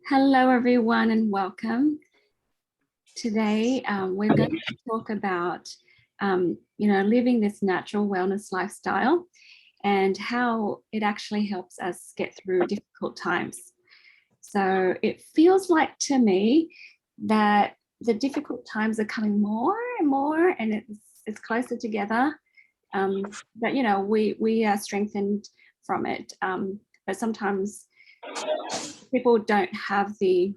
Hello, everyone, and welcome. Today, we're going to talk about, living this natural wellness lifestyle and how it actually helps us get through difficult times. So it feels like to me that the difficult times are coming more and more, and it's closer together. But we are strengthened from it. But sometimes people don't have the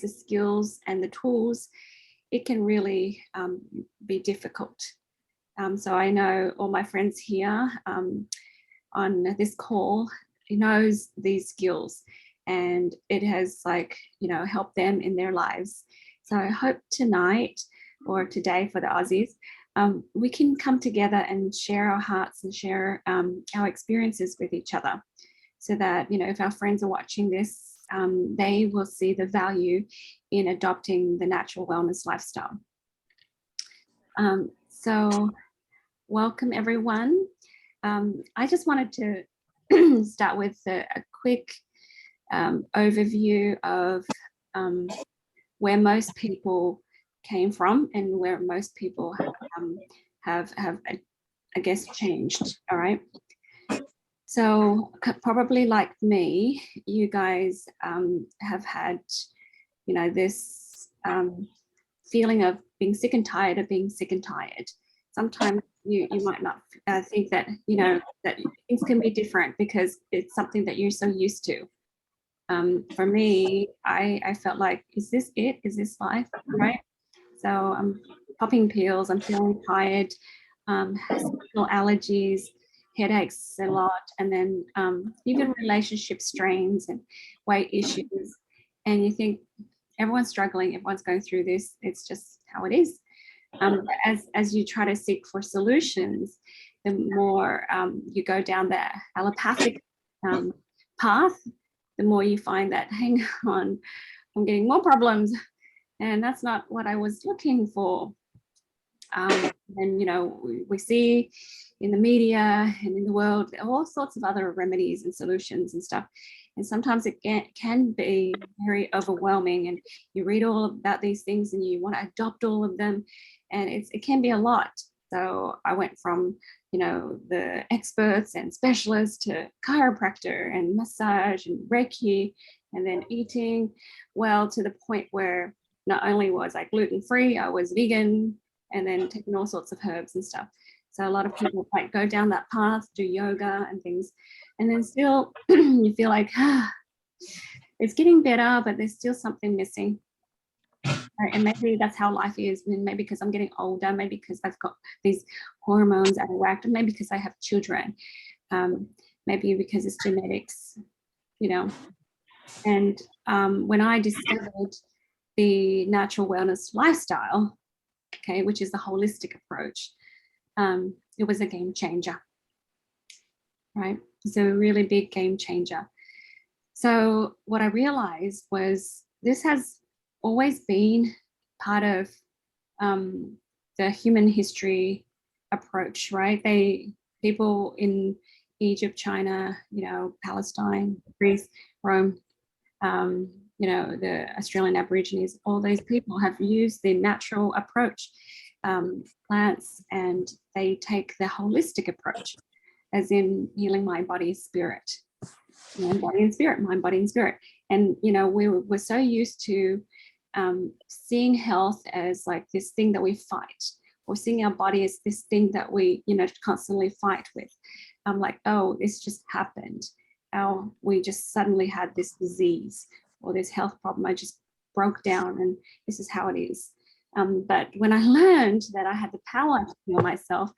skills and the tools. It can really be difficult. So I know all my friends here on this call knows these skills, and it has helped them in their lives. So I hope tonight or today for the Aussies, we can come together and share our hearts and share our experiences with each other, so that if our friends are watching this, they will see the value in adopting the natural wellness lifestyle. So welcome, everyone. I just wanted to start with a quick overview of where most people came from and where most people have I guess, changed. All right. So probably like me, you guys have had, this feeling of being sick and tired of being sick and tired. Sometimes you might not think that, that things can be different because it's something that you're so used to. For me, I felt like, is this it? Is this life? Right? So I'm popping pills, I'm feeling tired, seasonal allergies, headaches a lot, and then even relationship strains and weight issues. And you think everyone's struggling, everyone's going through this. It's just how it is. As you try to seek for solutions, the more you go down the allopathic path, the more you find that, hang on, I'm getting more problems. And that's not what I was looking for. And we see in the media and in the world all sorts of other remedies and solutions and stuff, and sometimes it can be very overwhelming, and you read all about these things and you want to adopt all of them, and it can be a lot. So I went from the experts and specialists to chiropractor and massage and Reiki, and then eating well, to the point where not only was I gluten-free, I was vegan, and then taking all sorts of herbs and stuff. So a lot of people go down that path, do yoga and things, and then still you feel like it's getting better, but there's still something missing. Right? And maybe that's how life is. And maybe because I'm getting older, maybe because I've got these hormones out of whack, and maybe because I have children, maybe because it's genetics, And when I discovered the natural wellness lifestyle, okay, which is the holistic approach, it was a game changer, right? It's a really big game changer. So what I realized was this has always been part of the human history approach, right? People in Egypt, China, Palestine, Greece, Rome, the Australian Aborigines, all these people have used the natural approach, plants, and they take the holistic approach, as in healing mind, body, spirit, mind, body, and spirit, mind, body, and spirit. And, we're so used to seeing health as like this thing that we fight, or seeing our body as this thing that we, constantly fight with. I'm like, oh, this just happened. Oh, we just suddenly had this disease or this health problem. I just broke down, and this is how it is. But when I learned that I had the power to heal myself,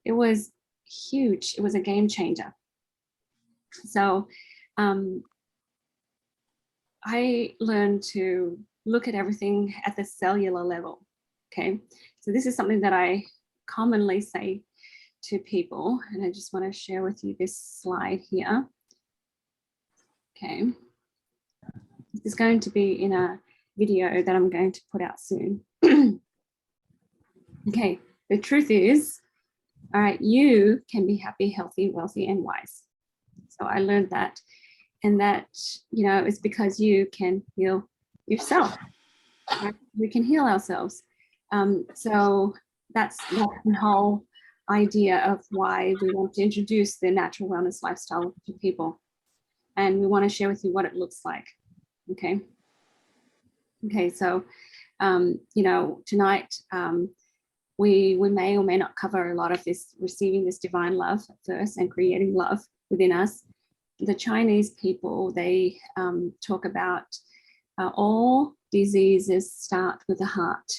it was huge. It was a game changer. So I learned to look at everything at the cellular level. Okay, so this is something that I commonly say to people, and I just want to share with you this slide here. Okay, this is going to be in a video that I'm going to put out soon. Okay, the truth is, all right, you can be happy, healthy, wealthy, and wise. So I learned that and that, you know, is because you can heal yourself. Right? We can heal ourselves. So that's the whole idea of why we want to introduce the natural wellness lifestyle to people. And we want to share with you what it looks like. Okay. Okay. So, you know, tonight, we may or may not cover a lot of this, receiving this divine love first and creating love within us. The Chinese people, they talk about all diseases start with the heart,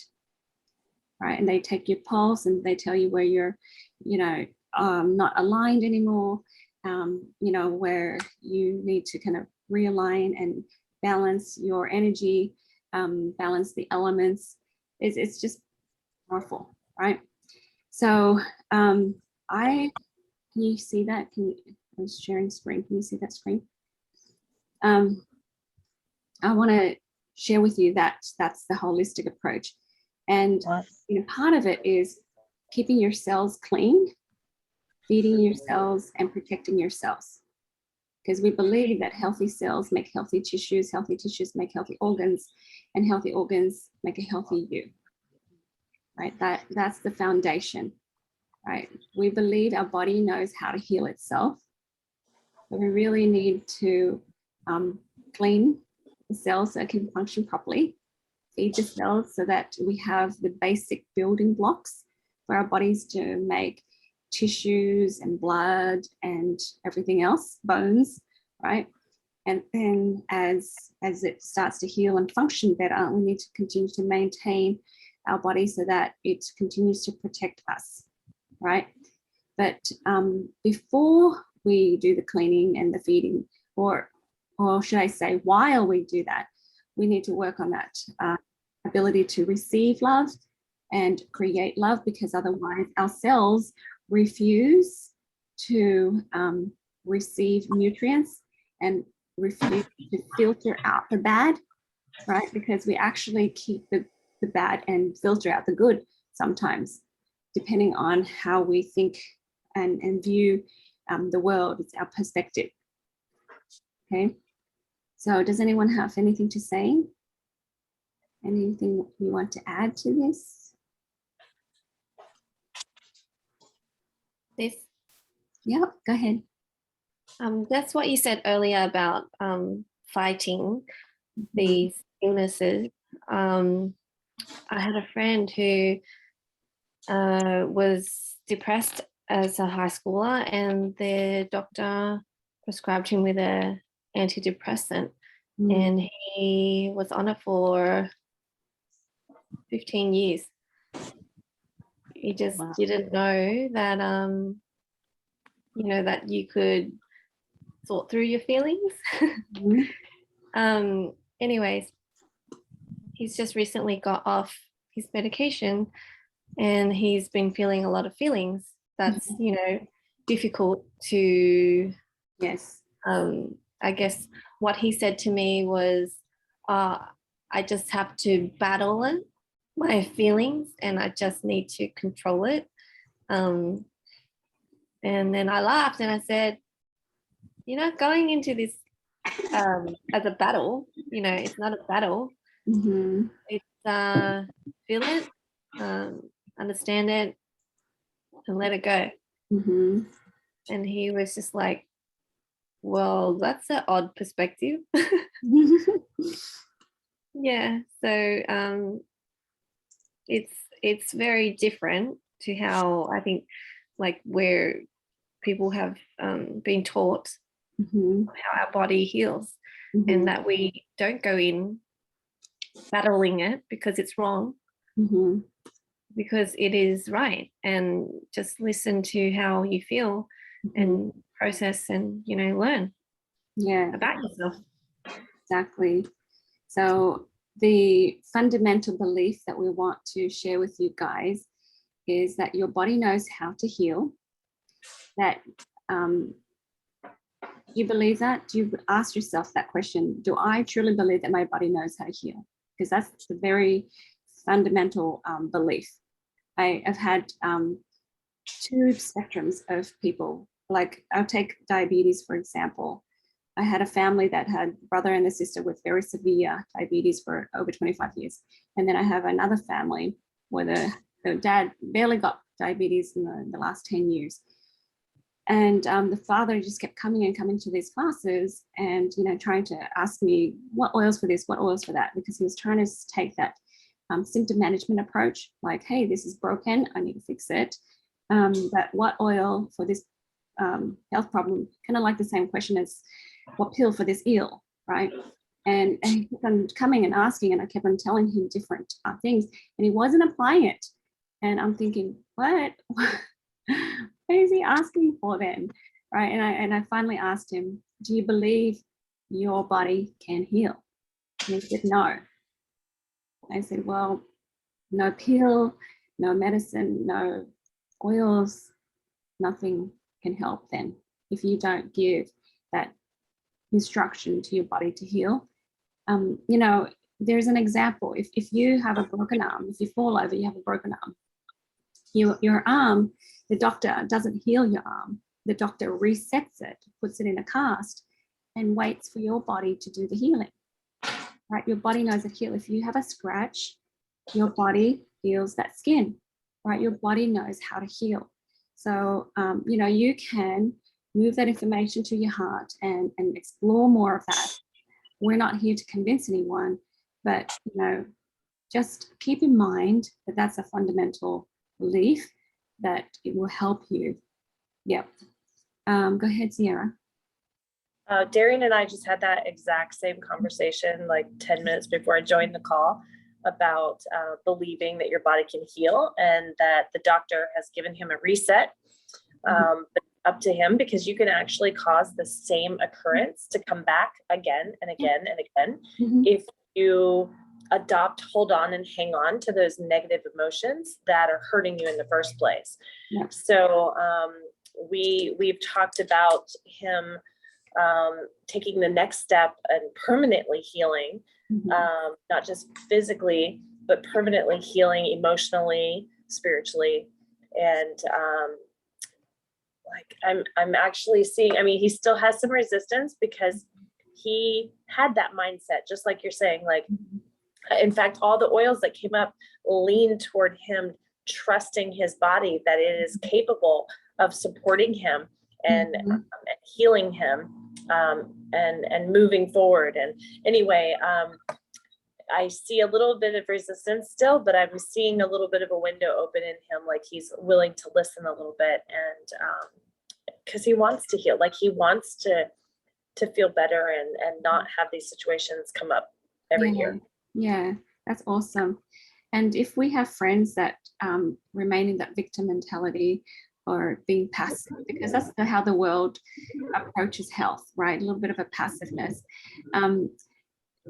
right? And they take your pulse and they tell you where you're, you know, not aligned anymore, you know, where you need to kind of realign and balance your energy, balance the elements. It's just powerful, right? So can you see that? I was sharing screen. Can you see that screen? I want to share with you that that's the holistic approach. And you know, part of it is keeping your cells clean, feeding your cells, and protecting your cells. Because we believe that healthy cells make healthy tissues make healthy organs, and healthy organs make a healthy you. Right? That's the foundation. Right? We believe our body knows how to heal itself. But we really need to clean the cells so it can function properly, feed the cells so that we have the basic building blocks for our bodies to make tissues and blood and everything else, bones, right? And then as it starts to heal and function better, we need to continue to maintain our body so that it continues to protect us, right? But before we do the cleaning and the feeding, or should I say, while we do that, we need to work on that ability to receive love and create love, because otherwise our cells refuse to receive nutrients and refuse to filter out the bad, right? Because we actually keep the bad and filter out the good sometimes, depending on how we think and view the world. It's our perspective. Okay. So does anyone have anything to say? Anything you want to add to this? This. Yeah, go ahead. That's what you said earlier about fighting these illnesses. I had a friend who was depressed as a high schooler, and their doctor prescribed him with an antidepressant, and he was on it for 15 years. He just didn't know that, you know, that you could sort through your feelings. Anyways, he's just recently got off his medication, and he's been feeling a lot of feelings that's, you know, difficult to, yes. I guess what he said to me was, I just have to battle it, my feelings, and I just need to control it. And then I laughed and I said, you know, going into this as a battle, you know, it's not a battle. It's feel it, understand it, and let it go. And he was just like, well, that's an odd perspective. Yeah, so it's very different to how I think, like, where people have been taught how our body heals, and that we don't go in battling it because it's wrong, because it is right, and just listen to how you feel and process and, you know, learn about yourself. Exactly. So the fundamental belief that we want to share with you guys is that your body knows how to heal. That you believe that? Do you ask yourself that question? Do I truly believe that my body knows how to heal? Because that's the very fundamental belief. I've had two spectrums of people. Like, I'll take diabetes, for example. I had a family that had a brother and a sister with very severe diabetes for over 25 years. And then I have another family where the dad barely got diabetes in the last 10 years. And the father just kept coming to these classes and, trying to ask me what oils for this, what oils for that, because he was trying to take that symptom management approach, like, hey, this is broken, I need to fix it. But what oil for this health problem, kind of like the same question as what pill for this ill, right? And he kept on coming and asking, and I kept on telling him different things, and he wasn't applying it. And I'm thinking, what is he asking for then, right? And I finally asked him, do you believe your body can heal? And he said, no. I said, well, no pill, no medicine, no oils, nothing can help then if you don't give that instruction to your body to heal. There's an example. If you have a broken arm, if you fall over, you have a broken arm. Your arm, the doctor doesn't heal your arm. The doctor resets it, puts it in a cast, and waits for your body to do the healing. Right? Your body knows it heal. If you have a scratch, your body heals that skin. Right? Your body knows how to heal. So you can move that information to your heart and explore more of that. We're not here to convince anyone, but just keep in mind that that's a fundamental belief that it will help you. Yep. Go ahead, Sierra. Darian and I just had that exact same conversation like 10 minutes before I joined the call about believing that your body can heal and that the doctor has given him a reset. But up to him, because you can actually cause the same occurrence to come back again and again and again if you hold on and hang on to those negative emotions that are hurting you in the first place. Yeah. So we've talked about him taking the next step and permanently healing, not just physically, but permanently healing emotionally, spiritually. And I'm actually seeing, he still has some resistance because he had that mindset, just like you're saying, like, in fact, all the oils that came up leaned toward him trusting his body that it is capable of supporting him and healing him and moving forward. And anyway, I see a little bit of resistance still, but I'm seeing a little bit of a window open in him, like he's willing to listen a little bit, and because he wants to heal, like he wants to feel better and not have these situations come up every year. Yeah, that's awesome. And if we have friends that remain in that victim mentality or being passive, because that's how the world approaches health, right? A little bit of a passiveness.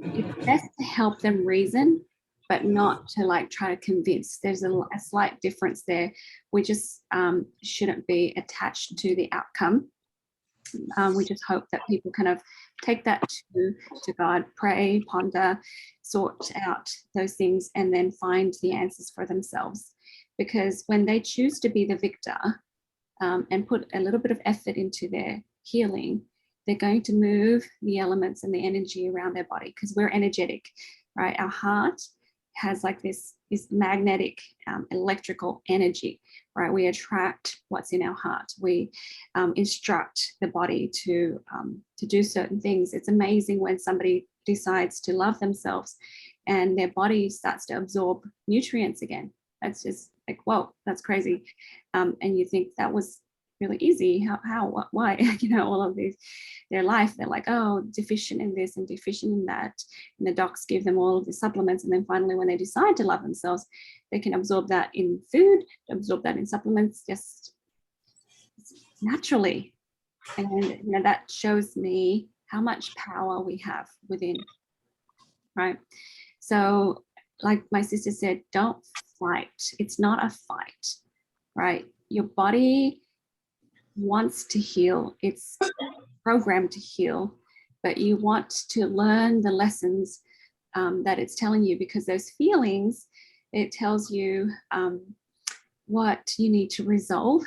It's best to help them reason, but not to like try to convince. There's a slight difference there. We just shouldn't be attached to the outcome. We just hope that people kind of take that to God, pray, ponder, sort out those things, and then find the answers for themselves. Because when they choose to be the victor and put a little bit of effort into their healing, they're going to move the elements and the energy around their body, because we're energetic, right? Our heart has like this magnetic electrical energy, right? We attract what's in our heart. We instruct the body to do certain things. It's amazing when somebody decides to love themselves and their body starts to absorb nutrients again. That's just like, whoa, that's crazy. And you think that was really easy. How, why? All of these, their life, they're like, oh, deficient in this and deficient in that. And the docs give them all of the supplements. And then finally, when they decide to love themselves, they can absorb that in food, absorb that in supplements, just naturally. And that shows me how much power we have within, right? So like my sister said, don't fight. It's not a fight, right? Your body wants to heal. It's programmed to heal, but you want to learn the lessons that it's telling you, because those feelings, it tells you what you need to resolve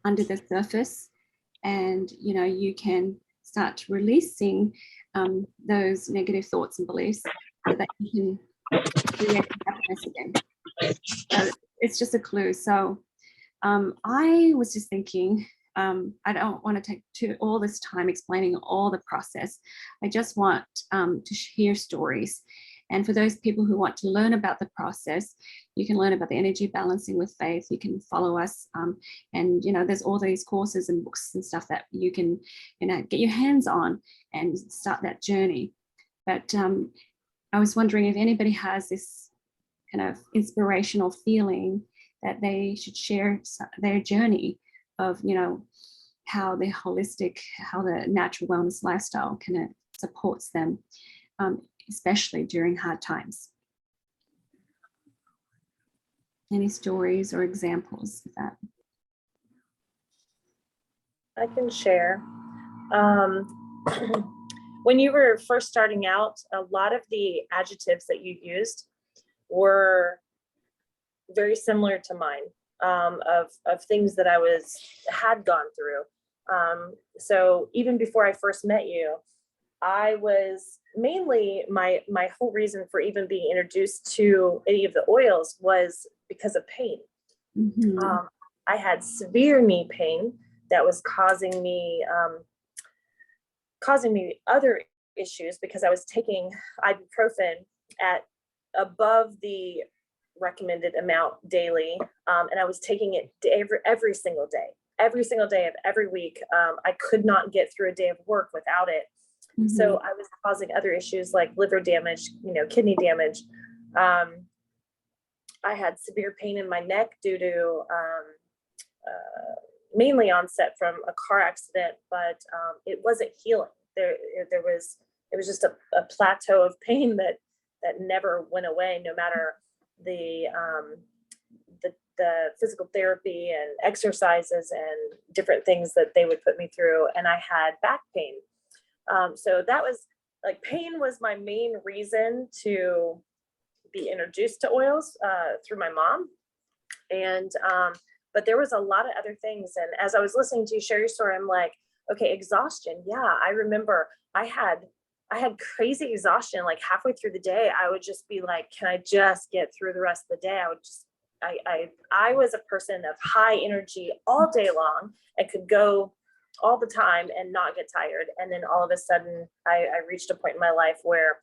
under the surface, and you can start releasing those negative thoughts and beliefs so that you can create happiness again. So it's just a clue. So I was just thinking, I don't want to take all this time explaining all the process. I just want to hear stories. And for those people who want to learn about the process, you can learn about the energy balancing with faith. You can follow us. And, there's all these courses and books and stuff that you can, get your hands on and start that journey. But I was wondering if anybody has this kind of inspirational feeling that they should share their journey of, how the natural wellness lifestyle kind of supports them, especially during hard times. Any stories or examples of that? I can share. When you were first starting out, a lot of the adjectives that you used were very similar to mine, of things that I had gone through. So even before I first met you, I was mainly, my whole reason for even being introduced to any of the oils was because of pain. Mm-hmm. I had severe knee pain that was causing me other issues because I was taking ibuprofen at above the recommended amount daily, and I was taking it every single day of every week. I could not get through a day of work without it. Mm-hmm. So I was causing other issues like liver damage, kidney damage. I had severe pain in my neck due to mainly onset from a car accident, but it wasn't healing. It was just a plateau of pain that never went away, no matter the physical therapy and exercises and different things that they would put me through. And I had back pain. So that was like, pain was my main reason to be introduced to oils through my mom. And but there was a lot of other things. And as I was listening to you share your story, I'm like, okay, exhaustion. Yeah, I remember I had crazy exhaustion. Like halfway through the day, I would just be like, can I just get through the rest of the day? I was a person of high energy all day long and could go all the time and not get tired. And then all of a sudden I reached a point in my life where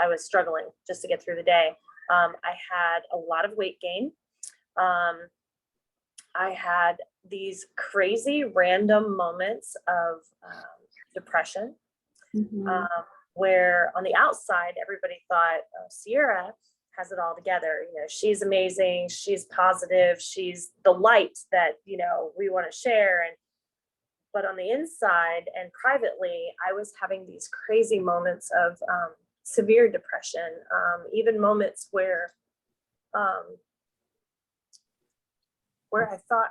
I was struggling just to get through the day. I had a lot of weight gain. I had these crazy random moments of depression, Mm-hmm. where on the outside, everybody thought, oh, Sierra has it all together. She's amazing. She's positive. She's the light that, we want to share. But on the inside and privately, I was having these crazy moments of severe depression, even moments where I thought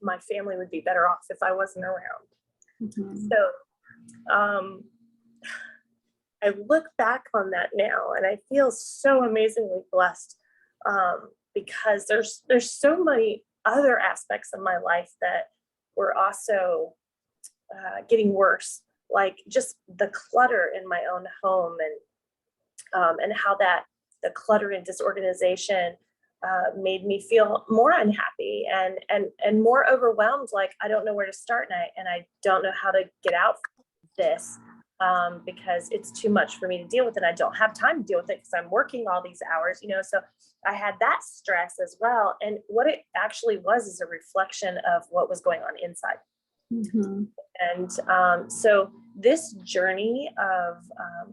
my family would be better off if I wasn't around. Mm-hmm. So I look back on that now and I feel so amazingly blessed, because there's so many other aspects of my life that were also getting worse, like just the clutter in my own home and how that the clutter and disorganization made me feel more unhappy and more overwhelmed. Like, I don't know where to start, and I don't know how to get out of this, because it's too much for me to deal with, and I don't have time to deal with it because I'm working all these hours, so I had that stress as well. And what it actually was is a reflection of what was going on inside. Mm-hmm. And so this journey of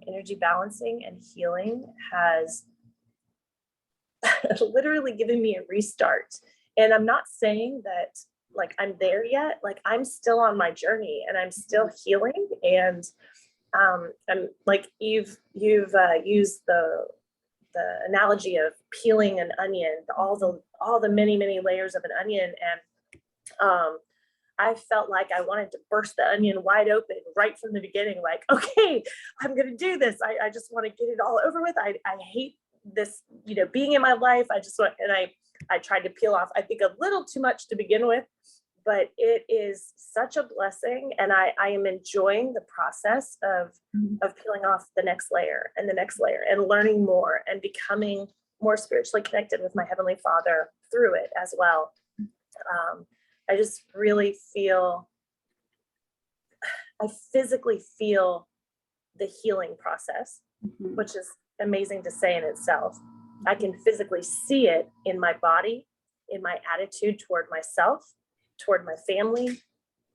energy balancing and healing has literally given me a restart. And I'm not saying that like I'm there yet. Like, I'm still on my journey and I'm still healing. And I'm like, you've used the analogy of peeling an onion, all the many layers of an onion. And I felt like I wanted to burst the onion wide open right from the beginning. Like, okay, I'm going to do this. I just want to get it all over with. I hate this, being in my life. I just want, and I tried to peel off, I think, a little too much to begin with, but it is such a blessing, and I am enjoying the process of peeling off the next layer and the next layer and learning more and becoming more spiritually connected with my Heavenly Father through it as well. I just really feel, I physically feel the healing process, which is amazing to say in itself. I can physically see it in my body, in my attitude toward myself, toward my family.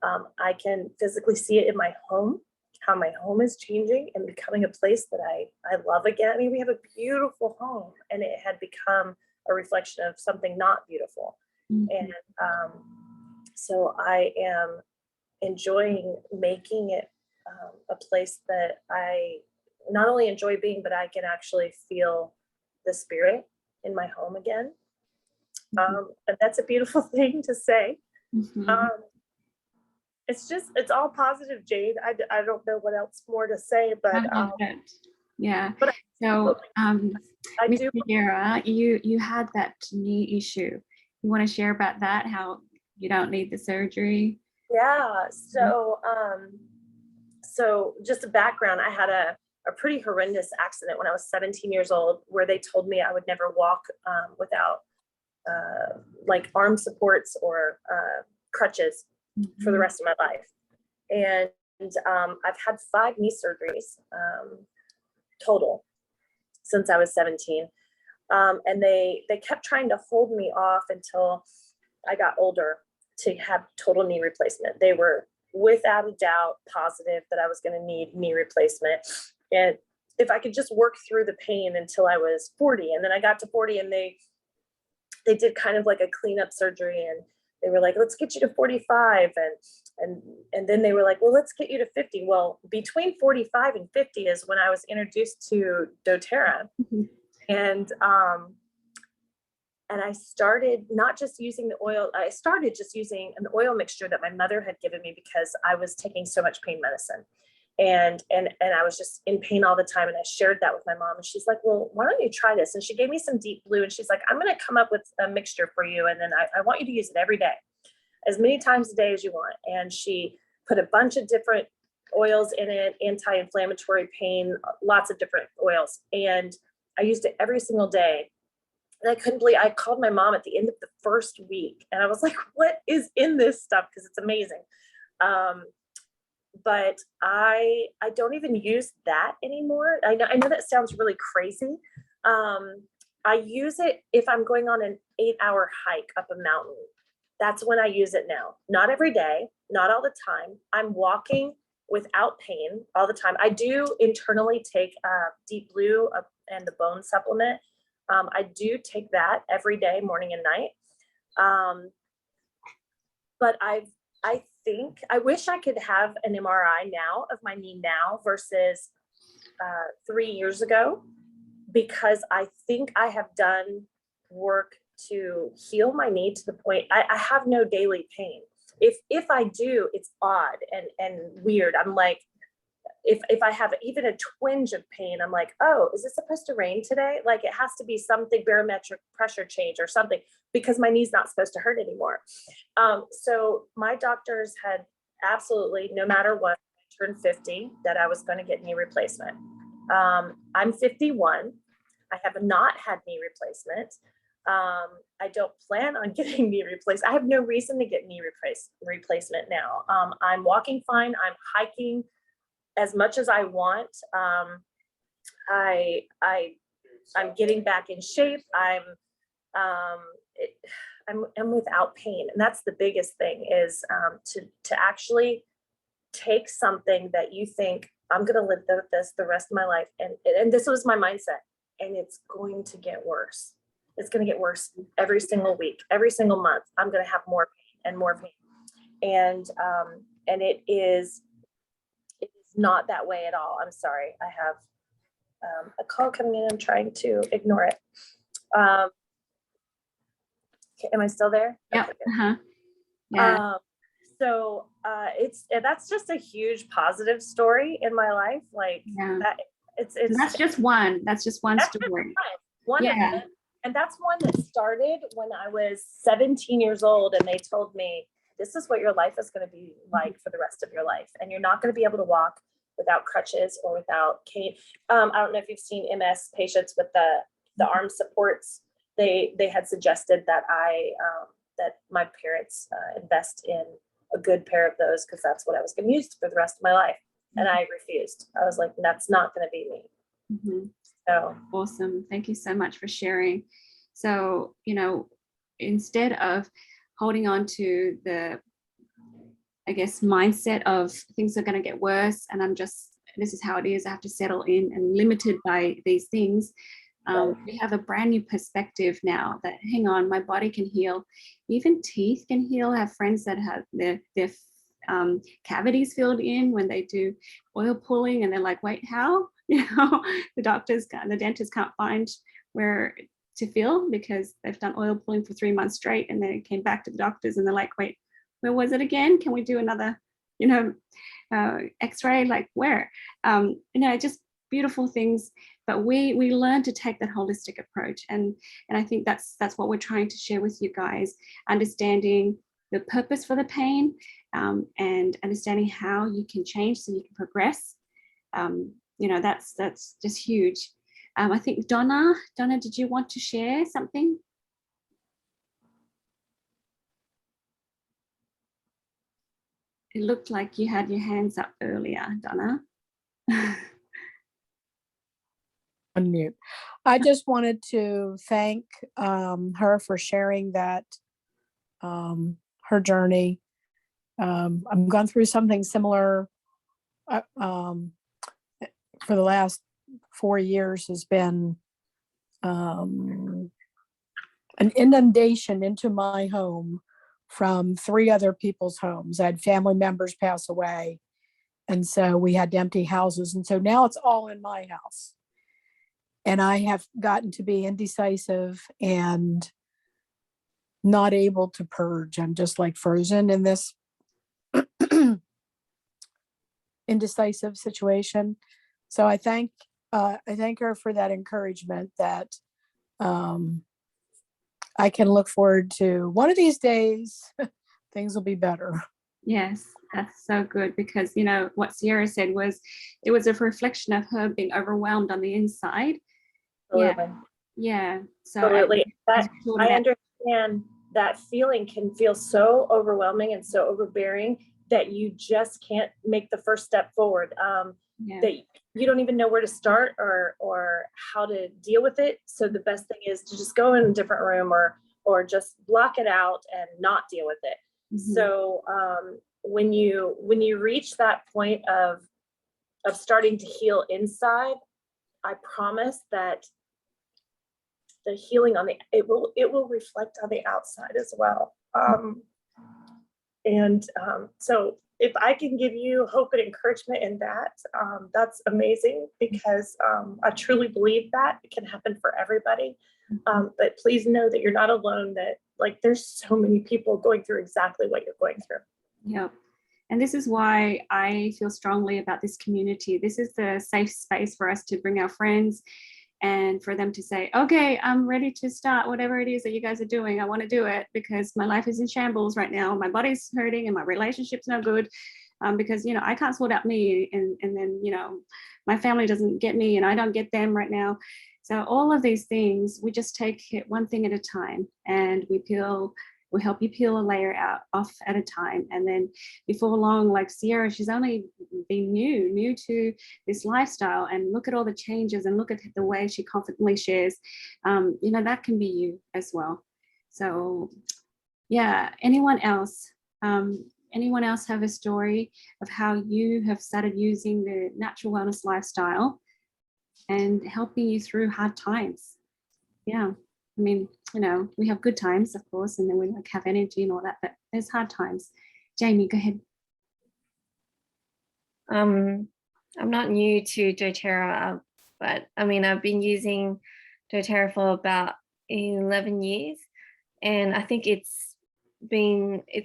I can physically see it in my home, how my home is changing and becoming a place that I love again. I mean, we have a beautiful home, and it had become a reflection of something not beautiful. And so I am enjoying making it a place that I not only enjoy being, but I can actually feel the spirit in my home again. And that's a beautiful thing to say. It's all positive, Jade. I don't know what else more to say, but yeah. But so I Miss do. Sierra, you had that knee issue. You want to share about that? How you don't need the surgery? Yeah. So just a background. I had a pretty horrendous accident when I was 17 years old, where they told me I would never walk without like arm supports or crutches for the rest of my life. And I've had 5 knee surgeries total since I was 17. And they kept trying to hold me off until I got older to have total knee replacement. They were without a doubt positive that I was going to need knee replacement. And if I could just work through the pain until I was 40. And then I got to 40, and they did kind of like a cleanup surgery, and they were like, let's get you to 45. And then they were like, well, let's get you to 50. Well, between 45 and 50 is when I was introduced to doTERRA. And I started not just using the oil, I started just using an oil mixture that my mother had given me because I was taking so much pain medicine. And I was just in pain all the time. And I shared that with my mom, and she's like, well, why don't you try this? And she gave me some Deep Blue, and she's like, I'm going to come up with a mixture for you. And then I want you to use it every day, as many times a day as you want. And she put a bunch of different oils in it, anti-inflammatory, pain, lots of different oils. And I used it every single day. And I couldn't believe, I called my mom at the end of the first week, and I was like, what is in this stuff? Because it's amazing. But I don't even use that anymore. I know that sounds really crazy. I use it if I'm going on an 8-hour hike up a mountain. That's when I use it now. Not every day, not all the time. I'm walking without pain all the time. I do internally take Deep Blue and the bone supplement. I do take that every day, morning and night. But I think I wish I could have an MRI now of my knee now versus 3 years ago, because I think I have done work to heal my knee to the point I have no daily pain. If I do, it's odd and weird. I'm like, if I have even a twinge of pain, I'm like, oh, is it supposed to rain today? Like, it has to be something barometric pressure change or something, because my knee's not supposed to hurt anymore. So my doctors had absolutely, no matter what, I turned 50, that I was going to get knee replacement. I'm 51. I have not had knee replacement. I don't plan on getting knee replacement. I have no reason to get knee replacement now. I'm walking fine. I'm hiking as much as I want. I'm getting back in shape. I'm without pain, and that's the biggest thing, is to actually take something that you think, I'm going to live with this the rest of my life, and this was my mindset, and it's going to get worse. It's going to get worse every single week, every single month. I'm going to have more pain and more pain, and it is not that way at all. I'm sorry. I have a call coming in. I'm trying to ignore it. Am I still there? Yeah. Okay. Yeah. So that's just a huge positive story in my life. Like, that it's that's just one. That's just one story. One of them. And that's one that started when I was 17 years old, and they told me, this is what your life is going to be like for the rest of your life. And you're not going to be able to walk without crutches or without cane. I don't know if you've seen MS patients with the arm supports. They had suggested that that my parents invest in a good pair of those, because that's what I was going to use for the rest of my life. And I refused. I was like, that's not going to be me. Mm-hmm. So awesome. Thank you so much for sharing. So, instead of holding on to the, I guess, mindset of things are going to get worse and this is how it is, I have to settle in and limited by these things. We have a brand new perspective now that, hang on, my body can heal. Even teeth can heal. I have friends that have their cavities filled in when they do oil pulling, and they're like, wait, how? The dentist can't find where to fill because they've done oil pulling for 3 months straight, and then it came back to the doctors and they're like, wait, where was it again? Can we do another, x-ray? Like where? Just beautiful things. But we learn to take that holistic approach, and I think that's what we're trying to share with you guys, understanding the purpose for the pain, and understanding how you can change so you can progress. That's just huge. I think Donna, did you want to share something? It looked like you had your hands up earlier, Donna. Unmute. I just wanted to thank her for sharing that, her journey. I've gone through something similar for the last 4 years. Has been an inundation into my home from 3 other people's homes. I had family members pass away, and so we had empty houses, and so now it's all in my house. And I have gotten to be indecisive and not able to purge. I'm just like frozen in this indecisive situation. So I thank her for that encouragement, that I can look forward to one of these days, things will be better. Yes, that's so good, because what Sierra said was, it was a reflection of her being overwhelmed on the inside. Yeah. So totally. I understand that feeling can feel so overwhelming and so overbearing that you just can't make the first step forward. That you don't even know where to start or how to deal with it. So the best thing is to just go in a different room or just block it out and not deal with it. Mm-hmm. So when you reach that point of starting to heal inside, I promise that the healing it will reflect on the outside as well. So if I can give you hope and encouragement in that, that's amazing, because I truly believe that it can happen for everybody. But please know that you're not alone, that there's so many people going through exactly what you're going through. Yeah. And this is why I feel strongly about this community. This is the safe space for us to bring our friends and for them to say, okay, I'm ready to start whatever it is that you guys are doing. I want to do it because my life is in shambles right now. My body's hurting and my relationship's no good, because, I can't sort out me, and then, my family doesn't get me and I don't get them right now. So all of these things, we just take it one thing at a time, and we help you peel a layer off at a time. And then before long, like Sierra, she's only been new to this lifestyle, and look at all the changes and look at the way she confidently shares. That can be you as well. So yeah, anyone else have a story of how you have started using the natural wellness lifestyle and helping you through hard times? Yeah. I mean, we have good times, of course, and then we have energy and all that, but there's hard times. Jamie, go ahead. I'm not new to doTERRA, but I've been using doTERRA for about 11 years, and I think it's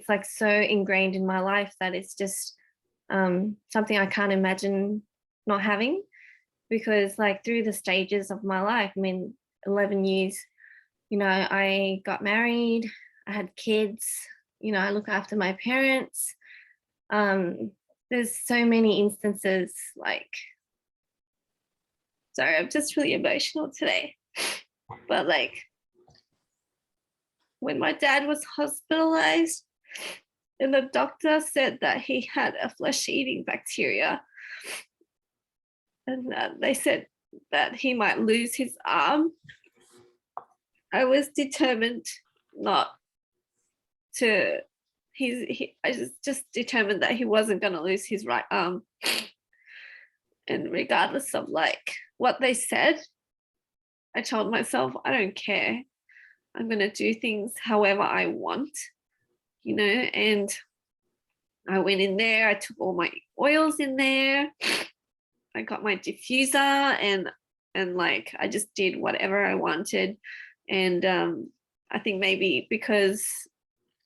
like so ingrained in my life that it's just something I can't imagine not having, because through the stages of my life, 11 years, I got married, I had kids, you know, I look after my parents. There's so many instances, like, sorry, I'm just really emotional today. But like, when my dad was hospitalized and the doctor said that he had a flesh-eating bacteria, and they said that he might lose his arm, I was determined not to, I was just determined that he wasn't going to lose his right arm. And regardless of like what they said, I told myself, I don't care. I'm going to do things however I want, you know, and I went in there, I took all my oils in there, I got my diffuser, and like I just did whatever I wanted. And I think maybe because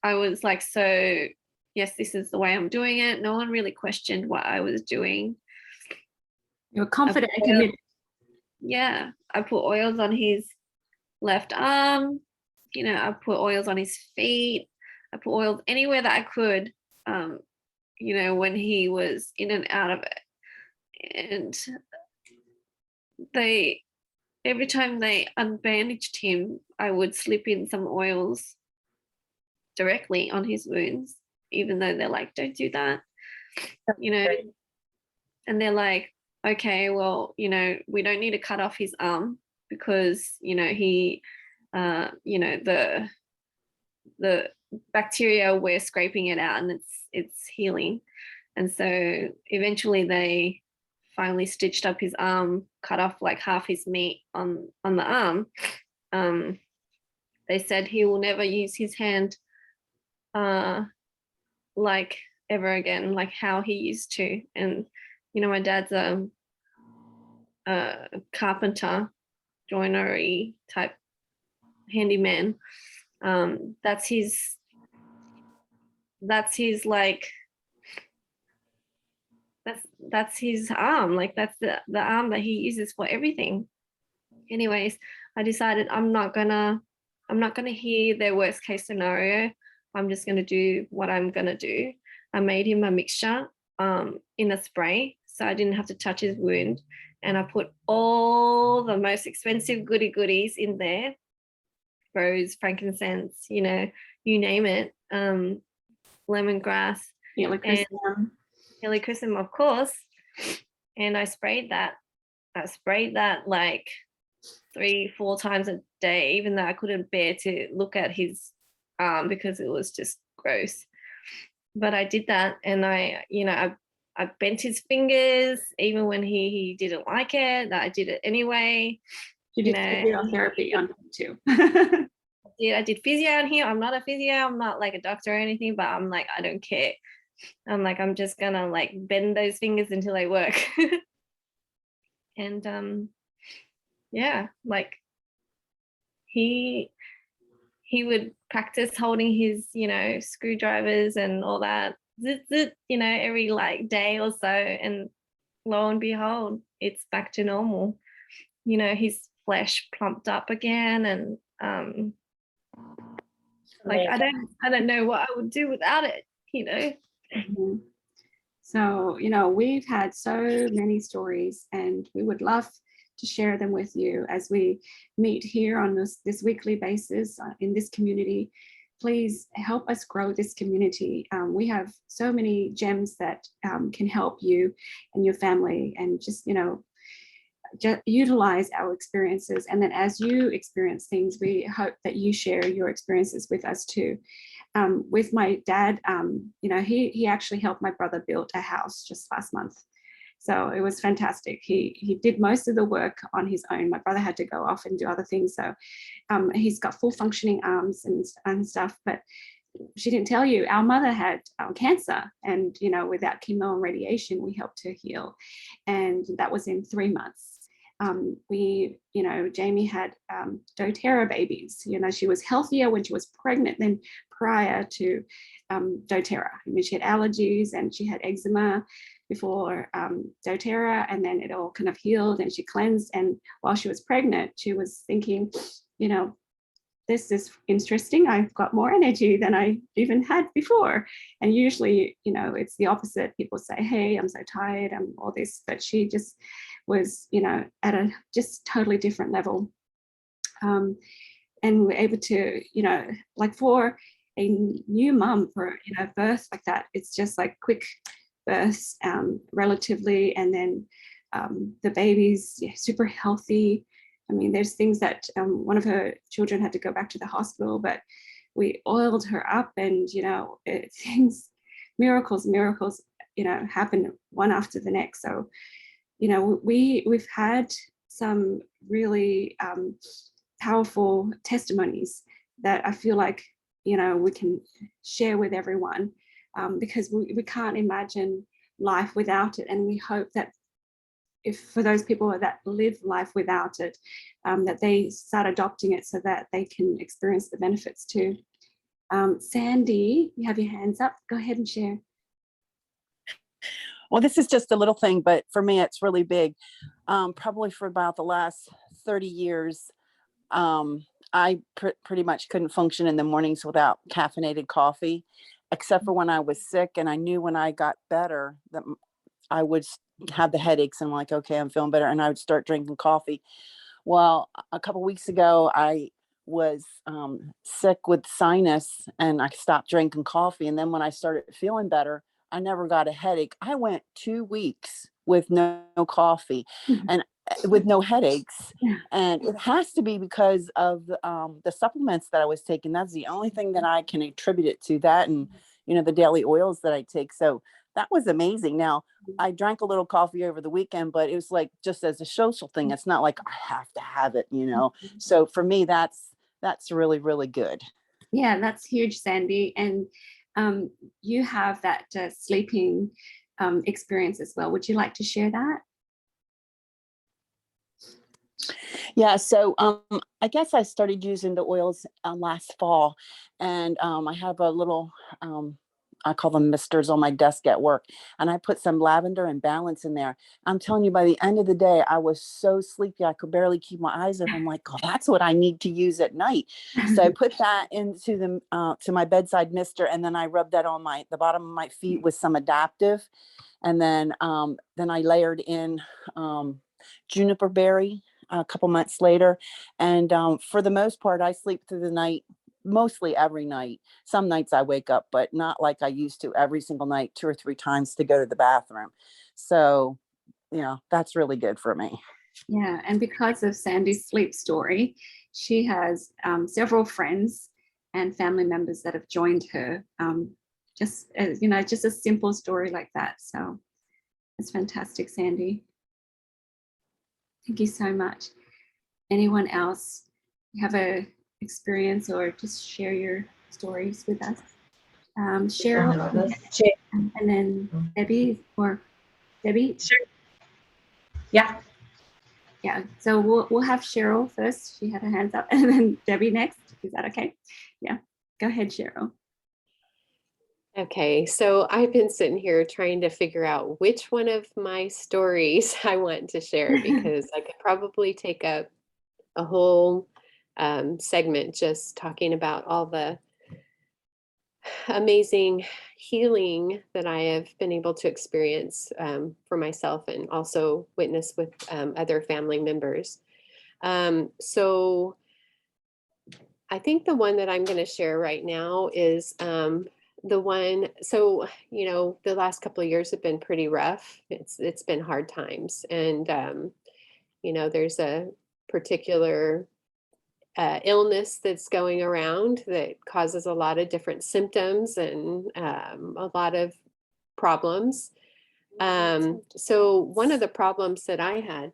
I was like, so yes, this is the way I'm doing it, no one really questioned what I was doing. You were confident and committed. Yeah, I put oils on his left arm, you know, I put oils on his feet, I put oils anywhere that I could, you know, when he was in and out of it. And every time they unbandaged him, I would slip in some oils directly on his wounds, even though they're like, don't do that, you know. And they're like, okay, well, you know, we don't need to cut off his arm because, you know, he, you know, the bacteria, we're scraping it out and it's healing. And so eventually they finally stitched up his arm, cut off like half his meat on the arm. They said he will never use his hand like ever again, like how he used to. And you know, my dad's a carpenter, joinery type handyman. That's his like, that's his arm, like that's the arm that he uses for everything. Anyways, I decided I'm not gonna hear their worst case scenario. I'm just gonna do what I'm gonna do. I made him a mixture in a spray, so I didn't have to touch his wound, and I put all the most expensive goodies in there, rose, frankincense, you know, you name it, lemongrass, helichrysum, of course. And I sprayed that like 3-4 times a day, even though I couldn't bear to look at his arm because it was just gross. But I did that, and I bent his fingers even when he didn't like it. I did it anyway. You did physiotherapy on him too. I did physio on here. I'm not a physio, I'm not like a doctor or anything, but I'm like, I don't care. I'm like, I'm just gonna like bend those fingers until they work. And yeah, like he would practice holding his, you know, screwdrivers and all that, you know, every like day or so, and lo and behold, it's back to normal. You know, his flesh plumped up again, and like I don't know what I would do without it, you know. Mm-hmm. So, you know, we've had so many stories, and we would love to share them with you as we meet here on this weekly basis in this community. Please help us grow this community. We have so many gems that can help you and your family, and just, you know, utilize our experiences. And then as you experience things, we hope that you share your experiences with us too. With my dad, you know, he actually helped my brother build a house just last month. So it was fantastic. He did most of the work on his own. My brother had to go off and do other things. So he's got full functioning arms and stuff. But she didn't tell you, our mother had cancer, and, you know, without chemo and radiation, we helped her heal. And that was in 3 months. You know, Jamie had doTERRA babies. You know, she was healthier when she was pregnant than prior to doTERRA. I mean, she had allergies and she had eczema before doTERRA, and then it all kind of healed and she cleansed. And while she was pregnant, she was thinking, you know, this is interesting. I've got more energy than I even had before. And usually, you know, it's the opposite. People say, hey, I'm so tired, I'm all this, but she just was, you know, at a just totally different level. And we're able to, you know, like for a new mum, for, you know, birth like that, it's just like quick births, relatively, and then the baby's super healthy. I mean, there's things that one of her children had to go back to the hospital, but we oiled her up, and, you know, things, miracles, you know, happen one after the next. So, you know, we've had some really powerful testimonies that I feel like, you know, we can share with everyone, because we can't imagine life without it. And we hope that if for those people that live life without it, that they start adopting it so that they can experience the benefits too. Sandy, you have your hands up. Go ahead and share. Well, this is just a little thing, but for me, it's really big. Probably for about the last 30 years, I pretty much couldn't function in the mornings without caffeinated coffee, except for when I was sick. And I knew when I got better that I would have the headaches, and I'm like, okay, I'm feeling better. And I would start drinking coffee. Well, a couple of weeks ago, I was sick with sinus, and I stopped drinking coffee. And then when I started feeling better, I never got a headache. I went 2 weeks with no coffee and with no headaches. And it has to be because of the supplements that I was taking. That's the only thing that I can attribute it to, that, and, you know, the daily oils that I take. So that was amazing. Now, I drank a little coffee over the weekend, but it was like just as a social thing. It's not like I have to have it, you know. So for me, that's really, really good. Yeah, that's huge, Sandy. And you have that sleeping experience as well. Would you like to share that? Yeah, so I guess I started using the oils last fall, and I have a little, I call them misters, on my desk at work, and I put some lavender and balance in there. I'm telling you, by the end of the day, I was so sleepy I could barely keep my eyes open. I'm like, oh, that's what I need to use at night. So I put that into the to my bedside mister, and then I rubbed that on the bottom of my feet with some adaptive, and then I layered in juniper berry a couple months later. And for the most part, I sleep through the night, mostly every night. Some nights I wake up, but not like I used to every single night, 2 or 3 times to go to the bathroom. So, you know, that's really good for me. Yeah, and because of Sandy's sleep story, she has several friends and family members that have joined her. Just as, you know, just a simple story like that. So it's fantastic, Sandy. Thank you so much. Anyone else have a experience or just share your stories with us? Cheryl, and then Debbie, or Debbie. Sure. Yeah. Yeah. So we'll have Cheryl first. She had her hands up, and then Debbie next. Is that okay? Yeah. Go ahead, Cheryl. Okay, so I've been sitting here trying to figure out which one of my stories I want to share, because I could probably take up a whole segment just talking about all the amazing healing that I have been able to experience for myself, and also witness with other family members. So I think the one that I'm going to share right now is the one. So, you know, the last couple of years have been pretty rough. It's been hard times, and you know, there's a particular illness that's going around that causes a lot of different symptoms and a lot of problems. So one of the problems that I had,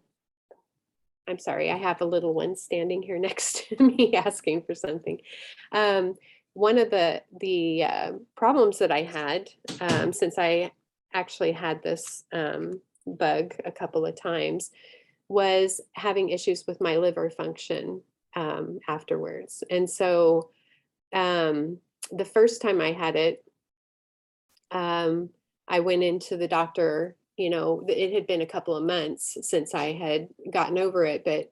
I'm sorry, I have a little one standing here next to me asking for something. One of the problems that I had, since I actually had this bug a couple of times, was having issues with my liver function afterwards. And so the first time I had it, I went into the doctor. You know, it had been a couple of months since I had gotten over it, but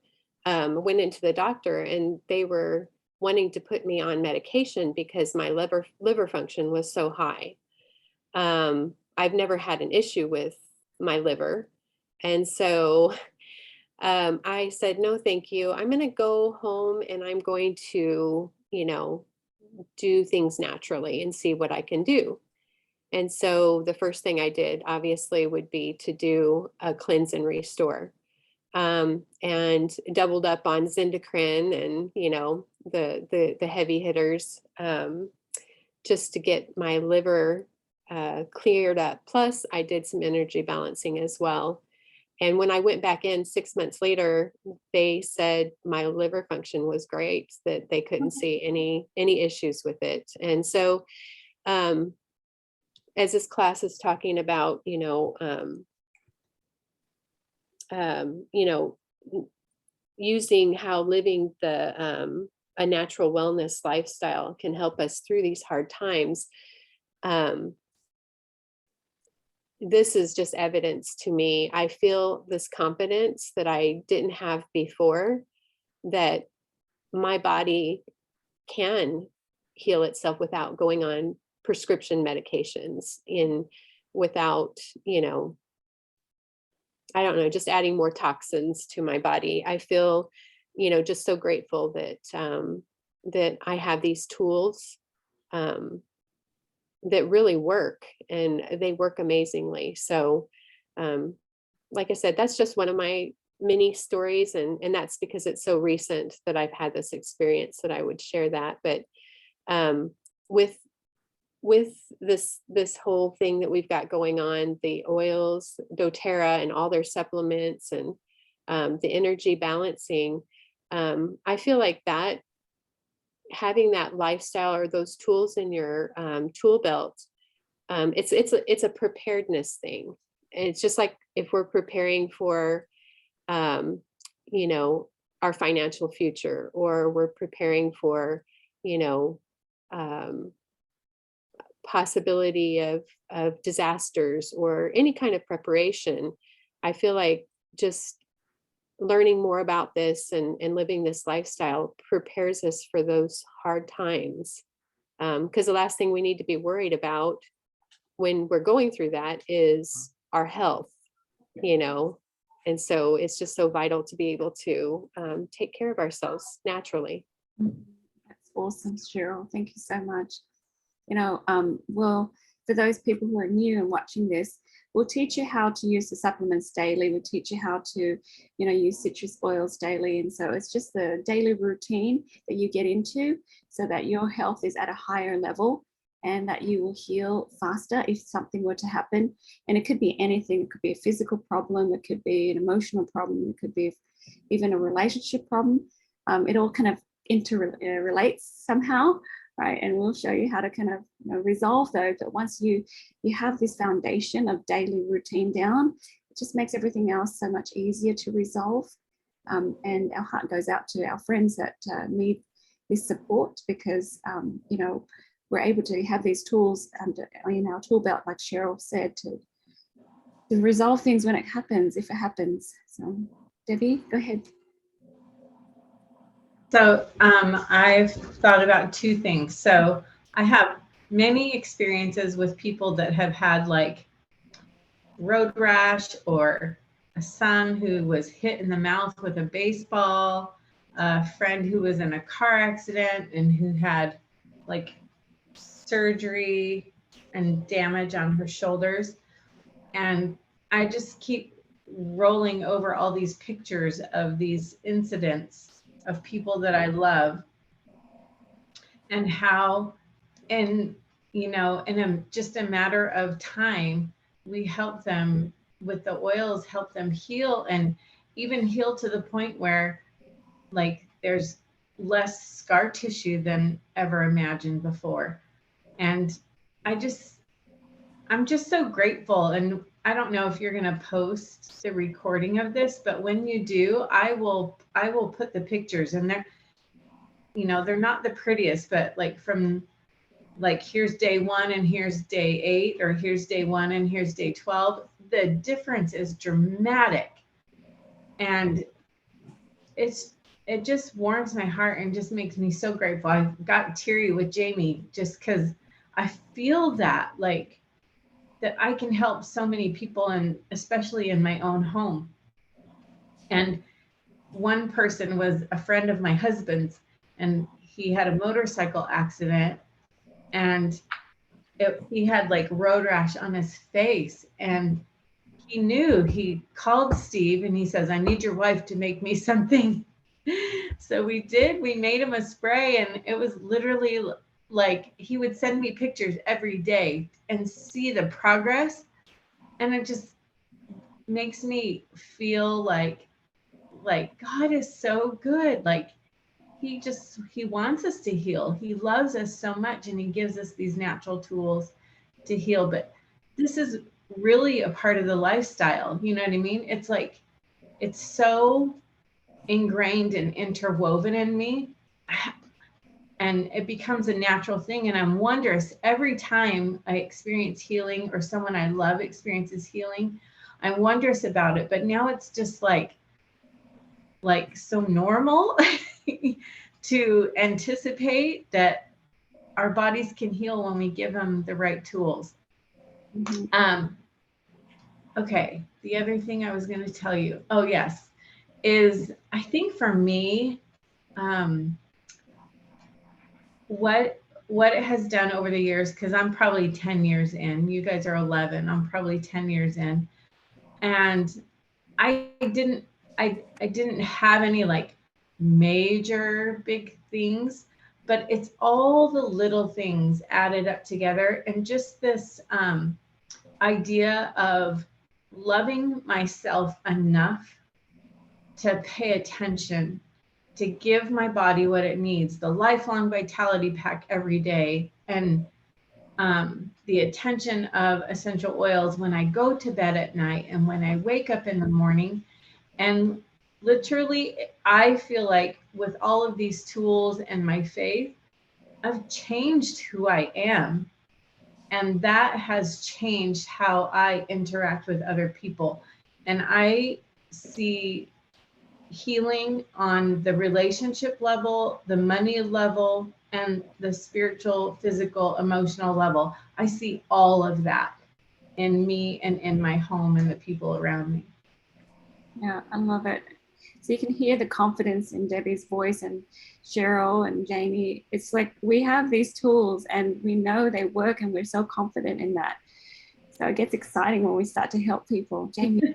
went into the doctor, and they were wanting to put me on medication because my liver function was so high. I've never had an issue with my liver. And so I said, no, thank you. I'm going to go home and I'm going to, do things naturally and see what I can do. And so the first thing I did, obviously, would be to do a cleanse and restore, and doubled up on Zindacrine and, the heavy hitters, just to get my liver cleared up. Plus, I did some energy balancing as well. And when I went back in 6 months later, they said my liver function was great, that they couldn't see any issues with it. And so, as this class is talking about, using how living a natural wellness lifestyle can help us through these hard times. This is just evidence to me. I feel this confidence that I didn't have before, that my body can heal itself without going on prescription medications, without, I don't know, just adding more toxins to my body. I feel, just so grateful that I have these tools that really work, and they work amazingly. So, like I said, that's just one of my many stories, and that's because it's so recent that I've had this experience that I would share that. But with this whole thing that we've got going on, the oils, doTERRA and all their supplements, and the energy balancing, I feel like that having that lifestyle or those tools in your tool belt, it's a preparedness thing. And it's just like if we're preparing for our financial future, or we're preparing for possibility of disasters or any kind of preparation. I feel like just learning more about this and living this lifestyle prepares us for those hard times. Because the last thing we need to be worried about when we're going through that is our health, and so it's just so vital to be able to take care of ourselves naturally. That's awesome, Cheryl. Thank you so much. Well, for those people who are new and watching this, we'll teach you how to use the supplements daily. We'll teach you how to, use citrus oils daily. And so it's just the daily routine that you get into so that your health is at a higher level and that you will heal faster if something were to happen. And it could be anything. It could be a physical problem. It could be an emotional problem. It could be even a relationship problem. It all kind of interrelates somehow. Right, and we'll show you how to kind of resolve those. But once you have this foundation of daily routine down, it just makes everything else so much easier to resolve. And our heart goes out to our friends that need this support, because we're able to have these tools in our tool belt, like Cheryl said, to resolve things when it happens, if it happens. So, Debbie, go ahead. So I've thought about two things. So I have many experiences with people that have had like road rash, or a son who was hit in the mouth with a baseball, a friend who was in a car accident and who had like surgery and damage on her shoulders. And I just keep rolling over all these pictures of these incidents of people that I love, and how in just a matter of time, we help them with the oils, help them heal, and even heal to the point where like there's less scar tissue than ever imagined before. And I'm just so grateful. And I don't know if you're going to post the recording of this, but when you do, I will put the pictures, and they're not the prettiest, but like from like, here's day 1 and here's day 8, or here's day 1 and here's day 12. The difference is dramatic. And it's it just warms my heart and just makes me so grateful. I got teary with Jamie just because I feel that, like, that I can help so many people, and especially in my own home. And one person was a friend of my husband's, and he had a motorcycle accident, and he had like road rash on his face, and he knew. He called Steve and he says, I need your wife to make me something. So we did. We made him a spray, and it was literally like he would send me pictures every day and see the progress. And it just makes me feel like God is so good. Like he wants us to heal. He loves us so much, and he gives us these natural tools to heal. But this is really a part of the lifestyle. You know what I mean? It's like, it's so ingrained and interwoven in me, and it becomes a natural thing. And I'm wondrous every time I experience healing, or someone I love experiences healing, I'm wondrous about it. But now it's just like so normal to anticipate that our bodies can heal when we give them the right tools. Okay, the other thing I was going to tell you, oh yes, is I think for me, what it has done over the years, because I'm probably 10 years in, you guys are 11, I'm probably 10 years in, and I didn't have any like major big things, but it's all the little things added up together, and just this idea of loving myself enough to pay attention, to give my body what it needs, the lifelong vitality pack every day, and the attention of essential oils when I go to bed at night and when I wake up in the morning. And literally, I feel like with all of these tools and my faith, I've changed who I am. And that has changed how I interact with other people. And I see healing on the relationship level, the money level, and the spiritual, physical, emotional level. I see all of that in me and in my home and the people around me. Yeah, I love it. So you can hear the confidence in Debbie's voice, and Cheryl and Jamie. It's like we have these tools and we know they work, and we're so confident in that. So it gets exciting when we start to help people. Jamie.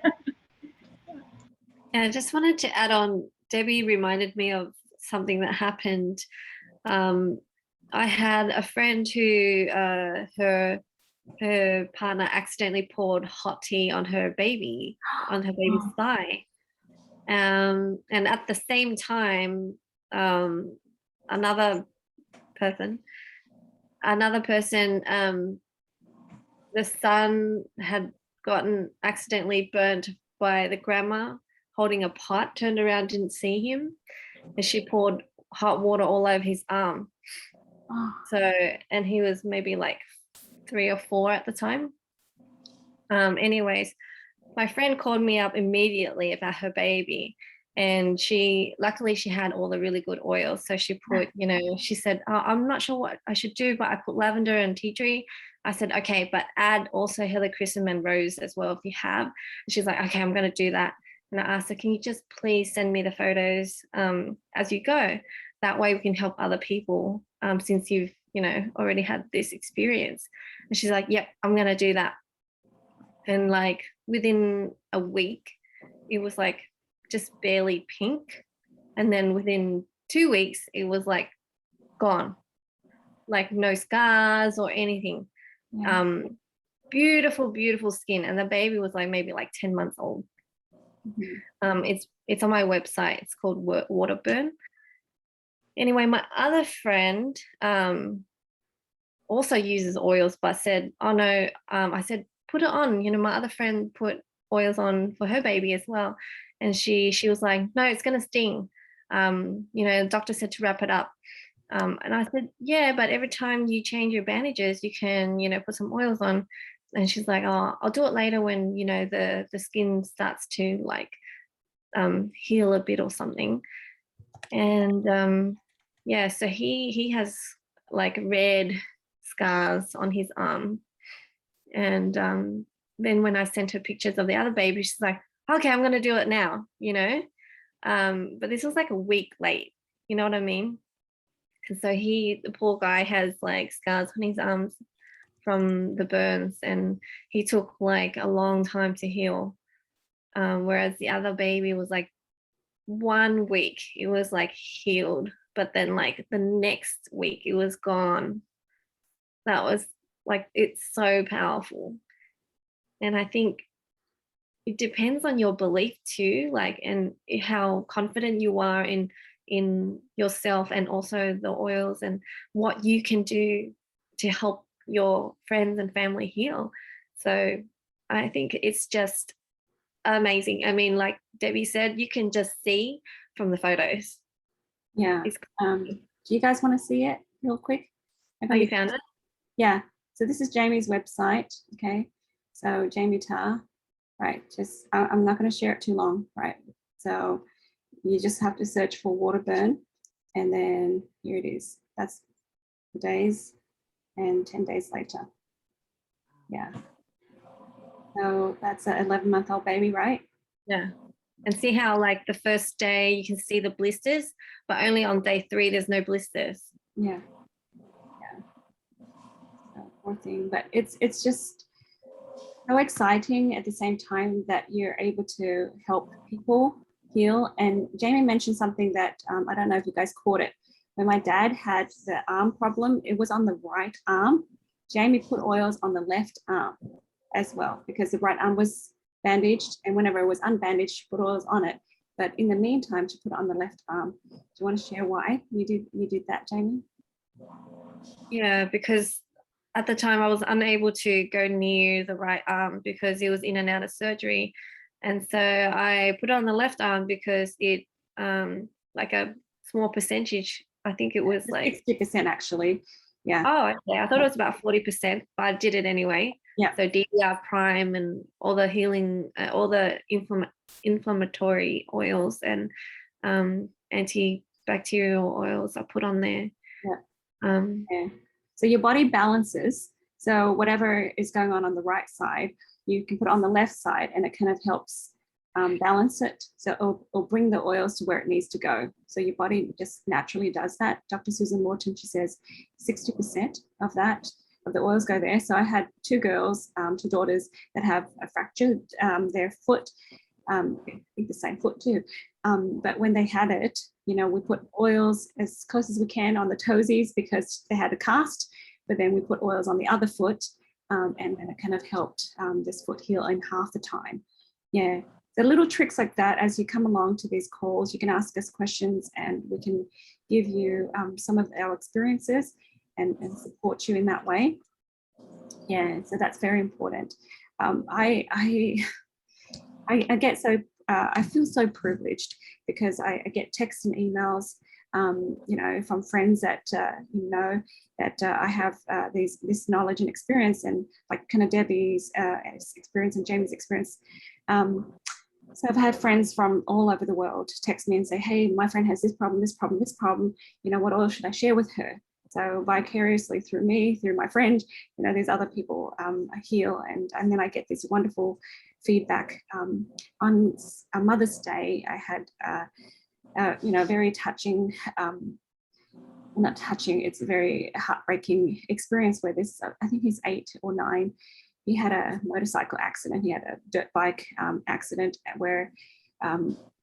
Yeah, I just wanted to add on, Debbie reminded me of something that happened. I had a friend who her partner accidentally poured hot tea on her baby's thigh. And at the same time, another person, the son had gotten accidentally burnt by the grandma holding a pot, turned around, didn't see him, and she poured hot water all over his arm. So, and he was maybe like 3 or 4 at the time. Anyways, my friend called me up immediately about her baby, and luckily she had all the really good oils. So she put, she said, I'm not sure what I should do, but I put lavender and tea tree. I said, okay, but add also helichrysum and rose as well if you have. And she's like, okay, I'm going to do that. And I asked her, can you just please send me the photos as you go? That way we can help other people since you've, already had this experience. And she's like, yep, I'm going to do that. And like within a week, it was like just barely pink. And then within 2 weeks, it was like gone, like no scars or anything. Yeah. Beautiful, beautiful skin. And the baby was like maybe like 10 months old. Mm-hmm. It's on my website. It's called Waterburn. Anyway, my other friend also uses oils, but said, oh no, I said, put it on. My other friend put oils on for her baby as well. And she was like, no, it's going to sting. The doctor said to wrap it up. And I said, yeah, but every time you change your bandages, you can, put some oils on. And she's like, oh, I'll do it later when, the skin starts to like heal a bit or something. And yeah, so he has like red scars on his arm. And then when I sent her pictures of the other baby, she's like, okay, I'm gonna do it now, you know. But this was like a week late, you know what I mean? And so the poor guy has like scars on his arms from the burns, and he took like a long time to heal. Whereas the other baby was like 1 week, it was like healed, but then like the next week it was gone. That was like, it's so powerful. And I think it depends on your belief too, like, and how confident you are in yourself, and also the oils and what you can do to help your friends and family heal. So I think it's just amazing. I mean, like Debbie said, you can just see from the photos. Yeah. Do you guys want to see it real quick? Oh, you found it? Yeah. So this is Jamie's website. Okay. So Jamie Tarr. Right. Just I'm not going to share it too long. Right. So you just have to search for water burn, and then here it is. That's the days, and 10 days later. Yeah. So that's an 11-month-old baby, right? Yeah. And see how like the first day you can see the blisters, but only on day 3 there's no blisters. Yeah. Yeah. So poor thing, but it's just so exciting at the same time that you're able to help people heal. And Jamie mentioned something that I don't know if you guys caught it. When my dad had the arm problem, it was on the right arm. Jamie put oils on the left arm as well, because the right arm was bandaged, and whenever it was unbandaged, she put oils on it. But in the meantime, she put it on the left arm. Do you want to share why you did that, Jamie? Yeah, because at the time I was unable to go near the right arm because it was in and out of surgery. And so I put it on the left arm because it like a small percentage, I think it was like 60% actually. Yeah. Oh, okay. I thought it was about 40%, but I did it anyway. Yeah. So DDR prime and all the healing, all the inflammatory oils and antibacterial oils I put on there. Yeah. Yeah. So your body balances. So whatever is going on the right side, you can put it on the left side, and it kind of helps balance it. So it'll bring the oils to where it needs to go. So your body just naturally does that. Dr. Susan Morton, she says 60% of the oils go there. So I had 2 girls, 2 daughters that have a fractured their foot. I think the same foot too. But when they had it, you know, we put oils as close as we can on the toesies because they had a cast, but then we put oils on the other foot, and then it kind of helped this foot heal in half the time. Yeah. So little tricks like that, as you come along to these calls, you can ask us questions and we can give you some of our experiences and support you in that way. Yeah, so that's very important. I get so, I feel so privileged because I get texts and emails, you know, from friends that, you know, that I have this knowledge and experience, and like kind of Debbie's experience and Jamie's experience. So I've had friends from all over the world text me and say, hey, my friend has this problem, this problem, this problem, you know, what oil should I share with her? So vicariously through me, through my friend, you know, there's other people heal, and then I get this wonderful feedback. On a Mother's Day, I had, you know, very touching, not touching, it's a very heartbreaking experience where this, I think he's 8 or 9, he had a motorcycle accident. He had a dirt bike accident where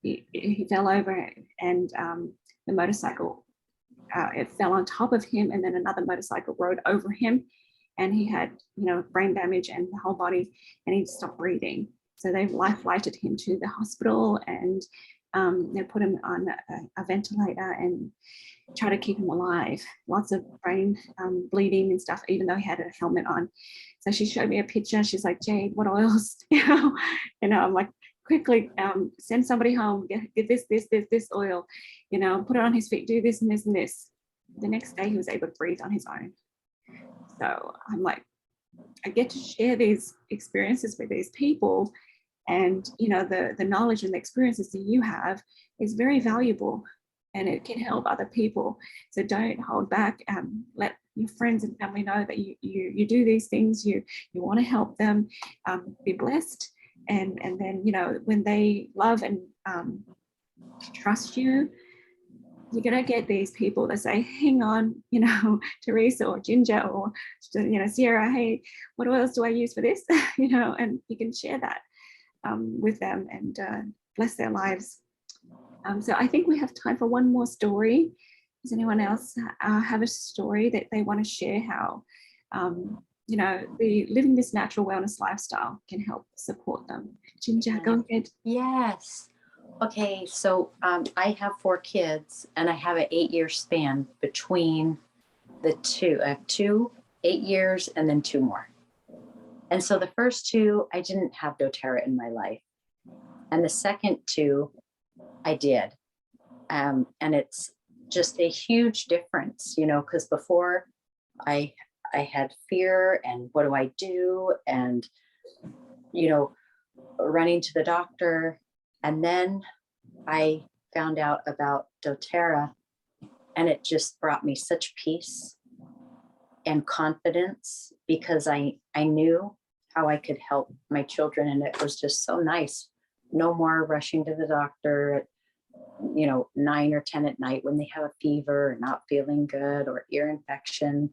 he fell over, and the motorcycle, it fell on top of him, and then another motorcycle rode over him, and he had, you know, brain damage and the whole body, and he stopped breathing. So they life flighted him to the hospital, and they put him on a ventilator and try to keep him alive. Lots of brain bleeding and stuff, even though he had a helmet on. So she showed me a picture. She's like, Jade, what oils? You know, I'm like, quickly send somebody home, get this oil, you know, put it on his feet, do this and this and this. The next day he was able to breathe on his own. So I'm like, I get to share these experiences with these people, and you know, the knowledge and the experiences that you have is very valuable. and it can help other people. So don't hold back. Let your friends and family know that you do these things, you want to help them be blessed. And then, you know, when they love and trust you, you're going to get these people that say, hang on, you know, Teresa or Ginger or, you know, Sierra, hey, what else do I use for this? You know, and you can share that with them and bless their lives. So I think we have time for one more story. Does anyone else have a story that they want to share how, you know, living this natural wellness lifestyle can help support them? Ginger, go ahead. Yes. Okay, so I have 4 kids and I have an 8-year span between the two. I have 2, 8 years, and then 2 more. And so the first 2, I didn't have doTERRA in my life. And the second 2, I did. And it's just a huge difference, you know, because before I had fear and what do I do? And, you know, running to the doctor. And then I found out about doTERRA, and it just brought me such peace and confidence because I knew how I could help my children. And it was just so nice. No more rushing to the doctor at, you know, 9 or 10 at night when they have a fever or not feeling good or ear infection.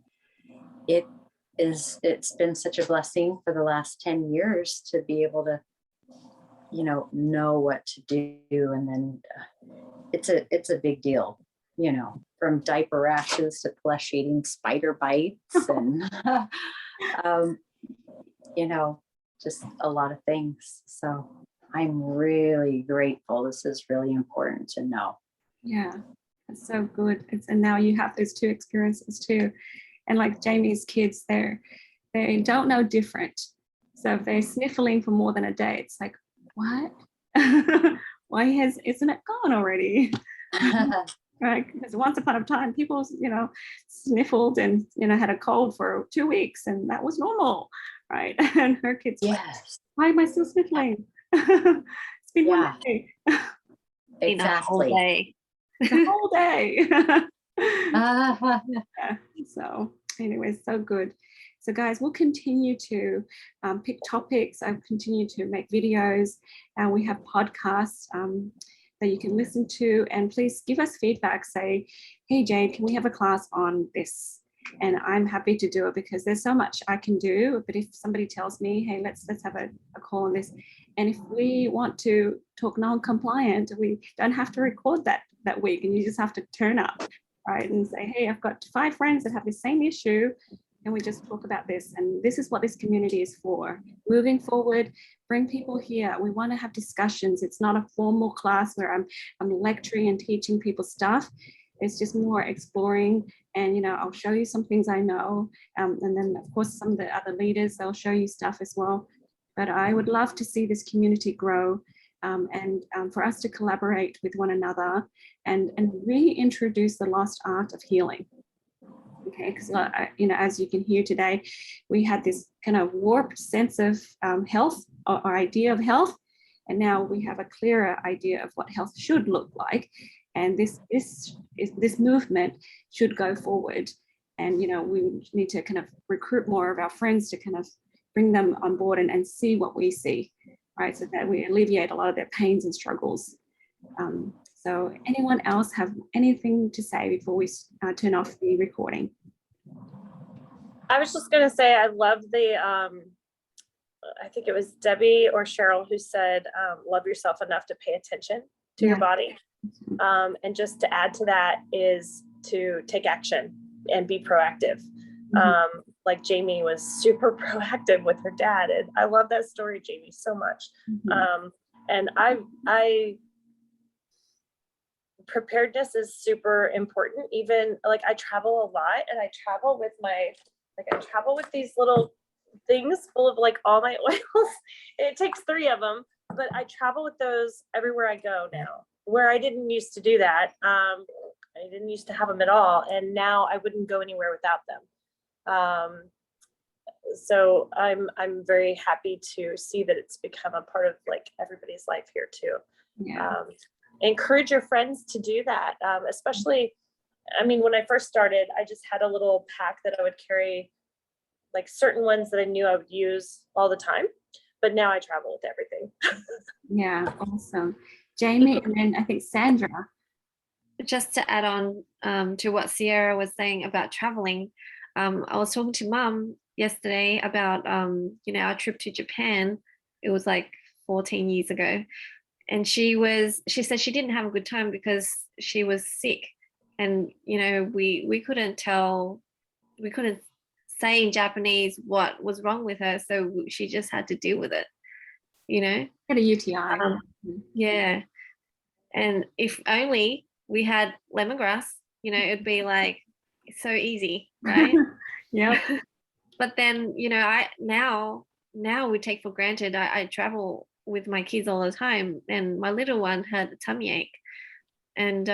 It's been such a blessing for the last 10 years to be able to, you know what to do. And then it's a big deal, you know, from diaper rashes to flesh eating spider bites and, you know, just a lot of things. So I'm really grateful. This is really important to know. Yeah, that's so good. And now you have those 2 experiences too. And like Jamie's kids, they don't know different. So if they're sniffling for more than a day, it's like, what? Why isn't it gone already? Right? Because once upon a time, people, you know, sniffled and, you know, had a cold for 2 weeks, and that was normal, right? And her kids, Yes. like, why am I still sniffling? It's been 1 day. Exactly. The whole day. Uh-huh. Yeah. So anyways, so good. So guys, we'll continue to pick topics. I've continued to make videos, and we have podcasts that you can listen to. And please give us feedback. Say, hey Jade, can we have a class on this? And I'm happy to do it because there's so much I can do. But if somebody tells me, hey, let's have a call on this. And if we want to talk non-compliant, we don't have to record that week, and you just have to turn up, right? And say, hey, I've got 5 friends that have the same issue. And we just talk about this, and this is what this community is for. Moving forward, bring people here. We want to have discussions. It's not a formal class where I'm lecturing and teaching people stuff. It's just more exploring, and you know, I'll show you some things I know, and then of course some of the other leaders, they'll show you stuff as well. But I would love to see this community grow, and for us to collaborate with one another and reintroduce the lost art of healing. Okay, because you know, as you can hear today, we had this kind of warped sense of health or idea of health, and now we have a clearer idea of what health should look like, and this movement should go forward. And you know, we need to kind of recruit more of our friends to kind of bring them on board and see what we see, right, so that we alleviate a lot of their pains and struggles. So anyone else have anything to say before we turn off the recording? I was just going to say, I love the, I think it was Debbie or Cheryl who said, love yourself enough to pay attention to your body. And just to add to that is to take action and be proactive. Like Jamie was super proactive with her dad. And I love that story, Jamie, so much. And I preparedness is super important. Even like I travel a lot, and I travel with these little things full of like all my oils. It takes 3 of them, but I travel with those everywhere I go now, where I didn't used to do that. I didn't used to have them at all. And now I wouldn't go anywhere without them. So I'm very happy to see that it's become a part of like everybody's life here too. encourage your friends to do that. Especially, I mean, when I first started, I just had a little pack that I would carry, like certain ones that I knew I would use all the time. But now I travel with everything. Yeah, awesome. Jamie, and then I think Sandra. Just to add on to what Sierra was saying about traveling, I was talking to Mum yesterday about our trip to Japan. It was like 14 years ago, and she said she didn't have a good time because she was sick, and we couldn't say in Japanese what was wrong with her, so she just had to deal with it. Had a UTI. Yeah, and if only we had lemongrass, it'd be like so easy, right? Yep. But then, I now we take for granted. I travel with my kids all the time, and my little one had a tummy ache, and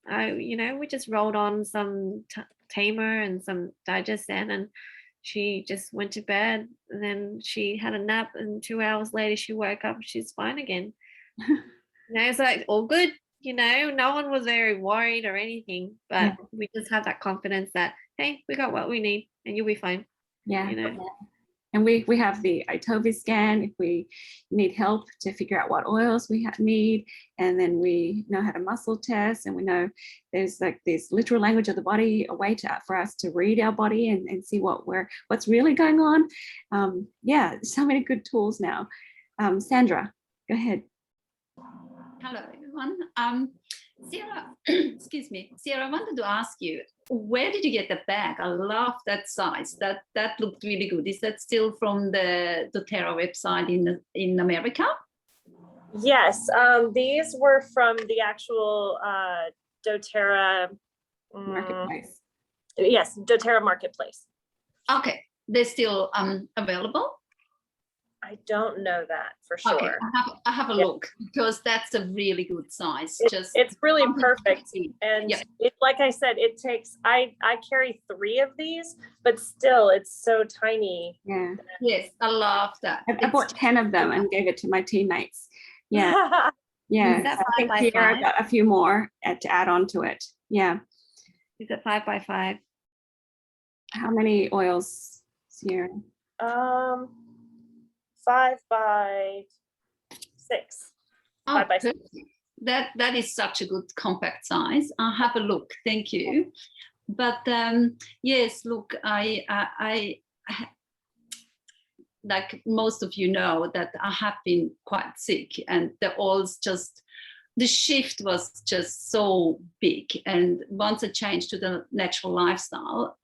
we just rolled on some tamer and some digestion, and she just went to bed, and then she had a nap, and 2 hours later she woke up, she's fine again. It's like all good. No one was very worried or anything, but we just have that confidence that, hey, we got what we need and you'll be fine. Yeah. And we have the Itovi scan if we need help to figure out what oils we need. And then we know how to muscle test, and we know there's like this literal language of the body, a way for us to read our body and see what's really going on. So many good tools now. Sandra, go ahead. Hello, everyone. Sarah, excuse me. Sarah, I wanted to ask you, where did you get the bag? I love that size. That looked really good. Is that still from the doTERRA website in America? Yes, these were from the actual doTERRA Marketplace. Yes, doTERRA Marketplace. Okay, they're still available? I don't know that for sure. Okay, I have a look, because that's a really good size. It's really perfect. And like I said, it takes, I carry 3 of these, but still it's so tiny. Yeah. Yes, I love that. I bought 10 of them and gave it to my teammates. Yeah. Yeah. Is that I think 5 by Sierra 5? got a few more to add on to it. Yeah. Is it 5 by 5? How many oils, Sierra? 5 by 6. 5 by 6. That is such a good compact size. I'll have a look. Thank you. But yes, look, I like most of you know that I have been quite sick, and the shift was just so big. And once I changed to the natural lifestyle,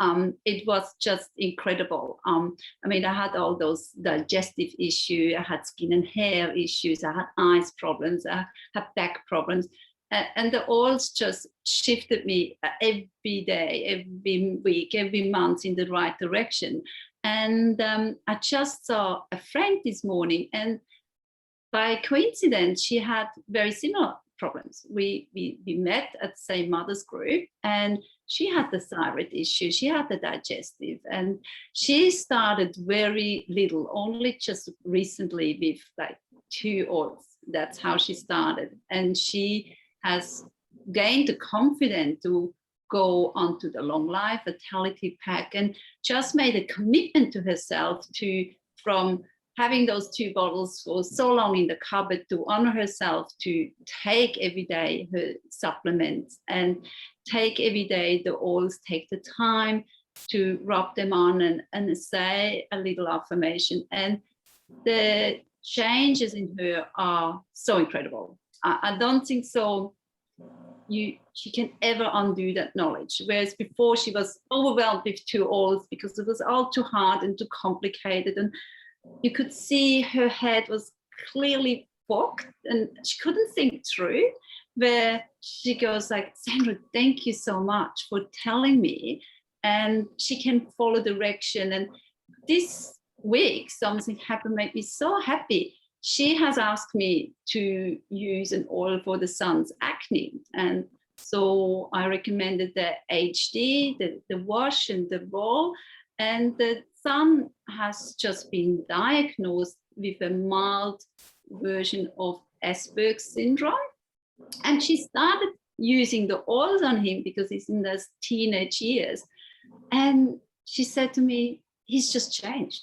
it was just incredible. I mean, I had all those digestive issues, I had skin and hair issues, I had eyes problems, I had back problems. And the oils just shifted me every day, every week, every month in the right direction. And I just saw a friend this morning, and by coincidence, she had very similar problems. We met at the same mother's group, and she had the thyroid issue, she had the digestive, and she started very little, only just recently with like 2 oils. That's how she started. And she has gained the confidence to go onto the long life vitality pack, and just made a commitment to herself from having those 2 bottles for so long in the cupboard, to honor herself, to take every day her supplements and take every day the oils, take the time to rub them on and say a little affirmation. And the changes in her are so incredible. I don't think so she can ever undo that knowledge. Whereas before she was overwhelmed with 2 oils because it was all too hard and too complicated. And you could see her head was clearly fogged and she couldn't think through, where she goes like, Sandra, thank you so much for telling me. And she can follow direction. And this week, something happened, made me so happy. She has asked me to use an oil for the son's acne. And so I recommended the HD, the wash and the roll. And the son has just been diagnosed with a mild version of Asperger's syndrome. And she started using the oils on him because he's in those teenage years. And she said to me, he's just changed.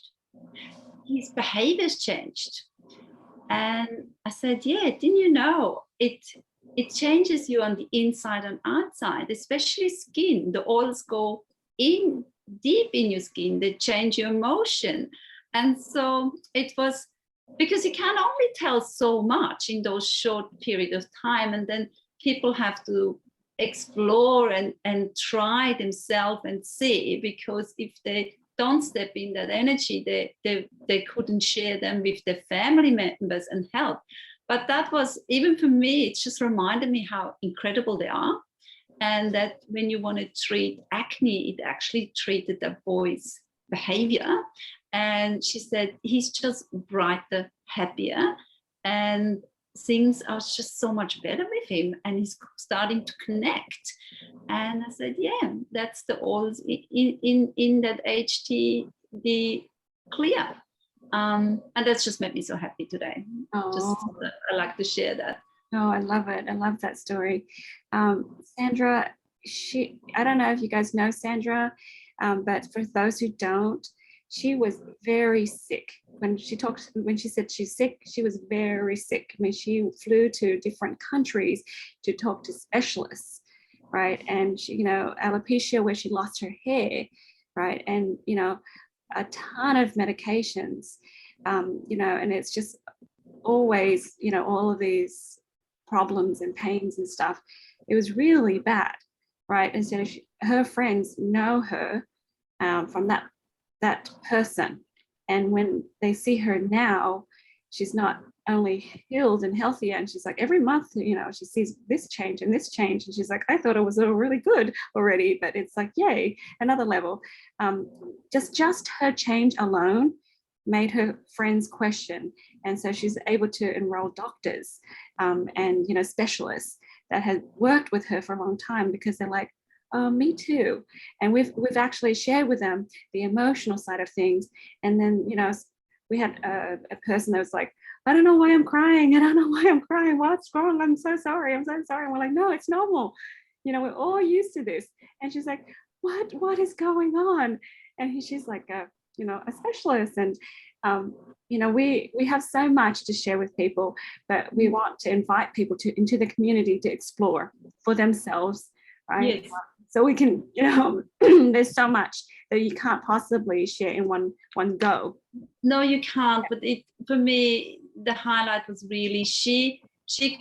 His behavior's changed. And I said, yeah, didn't you know it changes you on the inside and outside, especially skin. The oils go in deep in your skin, they change your emotion. And so it was, because you can only tell so much in those short period of time, and then people have to explore and try themselves and see, because if they don't step in that energy, they couldn't share them with their family members and help. But that was, even for me, it just reminded me how incredible they are. And that when you want to treat acne, it actually treated the boy's behavior. And she said, he's just brighter, happier, and things are just so much better with him, and he's starting to connect. And I said, yeah, that's the oils in that HT clear. And that's just made me so happy today. Just I like to share that. Oh, I love it. I love that story. Sandra, I don't know if you guys know Sandra, but for those who don't, she was very sick. When she said she's sick, she was very sick. I mean, she flew to different countries to talk to specialists, right? And she, alopecia, where she lost her hair, right? And, a ton of medications, and it's just always, all of these problems and pains and stuff. It was really bad, right? And so her friends know her from that person. And when they see her now, she's not only healed and healthier, and she's like, every month, she sees this change and this change, and she's like, I thought it was really good already, but it's like, yay, another level. Just her change alone made her friends question. And so she's able to enroll doctors and specialists that had worked with her for a long time, because they're like, oh, me too. And we've actually shared with them the emotional side of things. And then we had a person that was like, I don't know why I'm crying. I don't know why I'm crying. What's wrong? I'm so sorry. I'm so sorry. And we're like, no, it's normal. We're all used to this. And she's like, what is going on? And she's like a specialist. And we have so much to share with people, but we want to invite people into the community to explore for themselves, right? Yes. So we can, there's so much that you can't possibly share in one go. No, you can't. But for me, the highlight was really she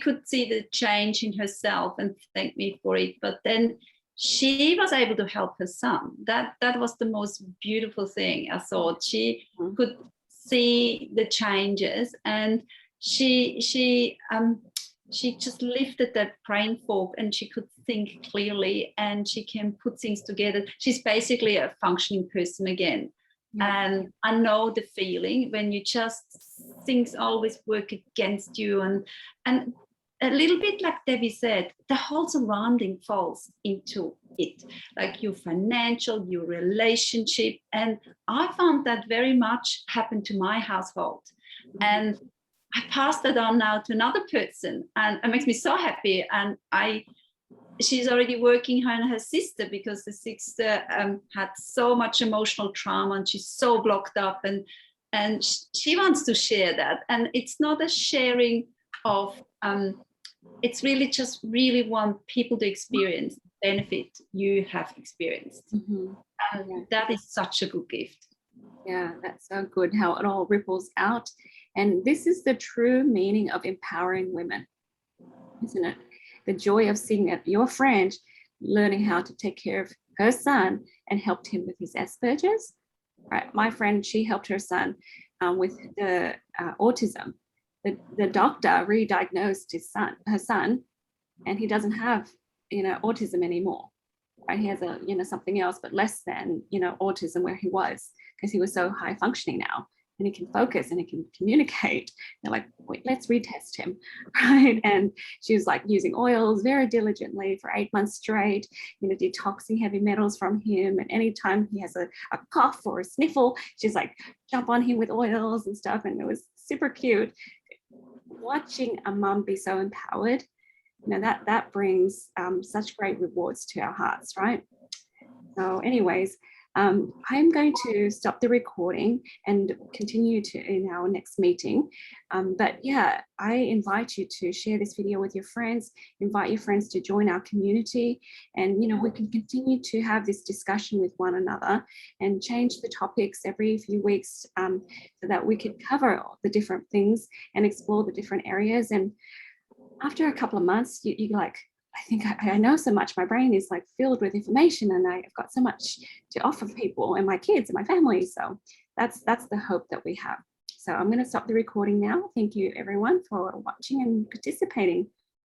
could see the change in herself and thank me for it. But then she was able to help her son. That was the most beautiful thing I thought. She could see the changes, and she just lifted that brain fog, and she could think clearly, and she can put things together. She's basically a functioning person again. Yeah. And I know the feeling when you just, things always work against you, and a little bit like Debbie said, the whole surrounding falls into it, like your financial, your relationship. And I found that very much happened to my household. And I passed that on now to another person, and it makes me so happy. And she's already working on her sister, because the sister had so much emotional trauma, and she's so blocked up, and she wants to share that. And it's not a sharing of, it's really just really want people to experience the benefit you have experienced. And that is such a good gift. Yeah, that's so good how it all ripples out. And this is the true meaning of empowering women, isn't it? The joy of seeing that your friend learning how to take care of her son and helped him with his Asperger's. Right, my friend, she helped her son with the autism. The doctor re-diagnosed her son, and he doesn't have autism anymore. Right, he has something else, but less than autism where he was, because he was so high functioning now, and he can focus and he can communicate. They're like, wait, let's retest him, right? And she was like using oils very diligently for 8 months straight, detoxing heavy metals from him. And anytime he has a cough or a sniffle, she's like, jump on him with oils and stuff. And it was super cute. Watching a mom be so empowered that brings such great rewards to our hearts, right? So anyways, I'm going to stop the recording and continue in our next meeting. But yeah, I invite you to share this video with your friends, invite your friends to join our community, and we can continue to have this discussion with one another and change the topics every few weeks, so that we can cover all the different things and explore the different areas. And after a couple of months, you're like, I think I know so much. My brain is like filled with information, and I've got so much to offer people and my kids and my family. So that's the hope that we have. So I'm going to stop the recording now. Thank you everyone for watching and participating.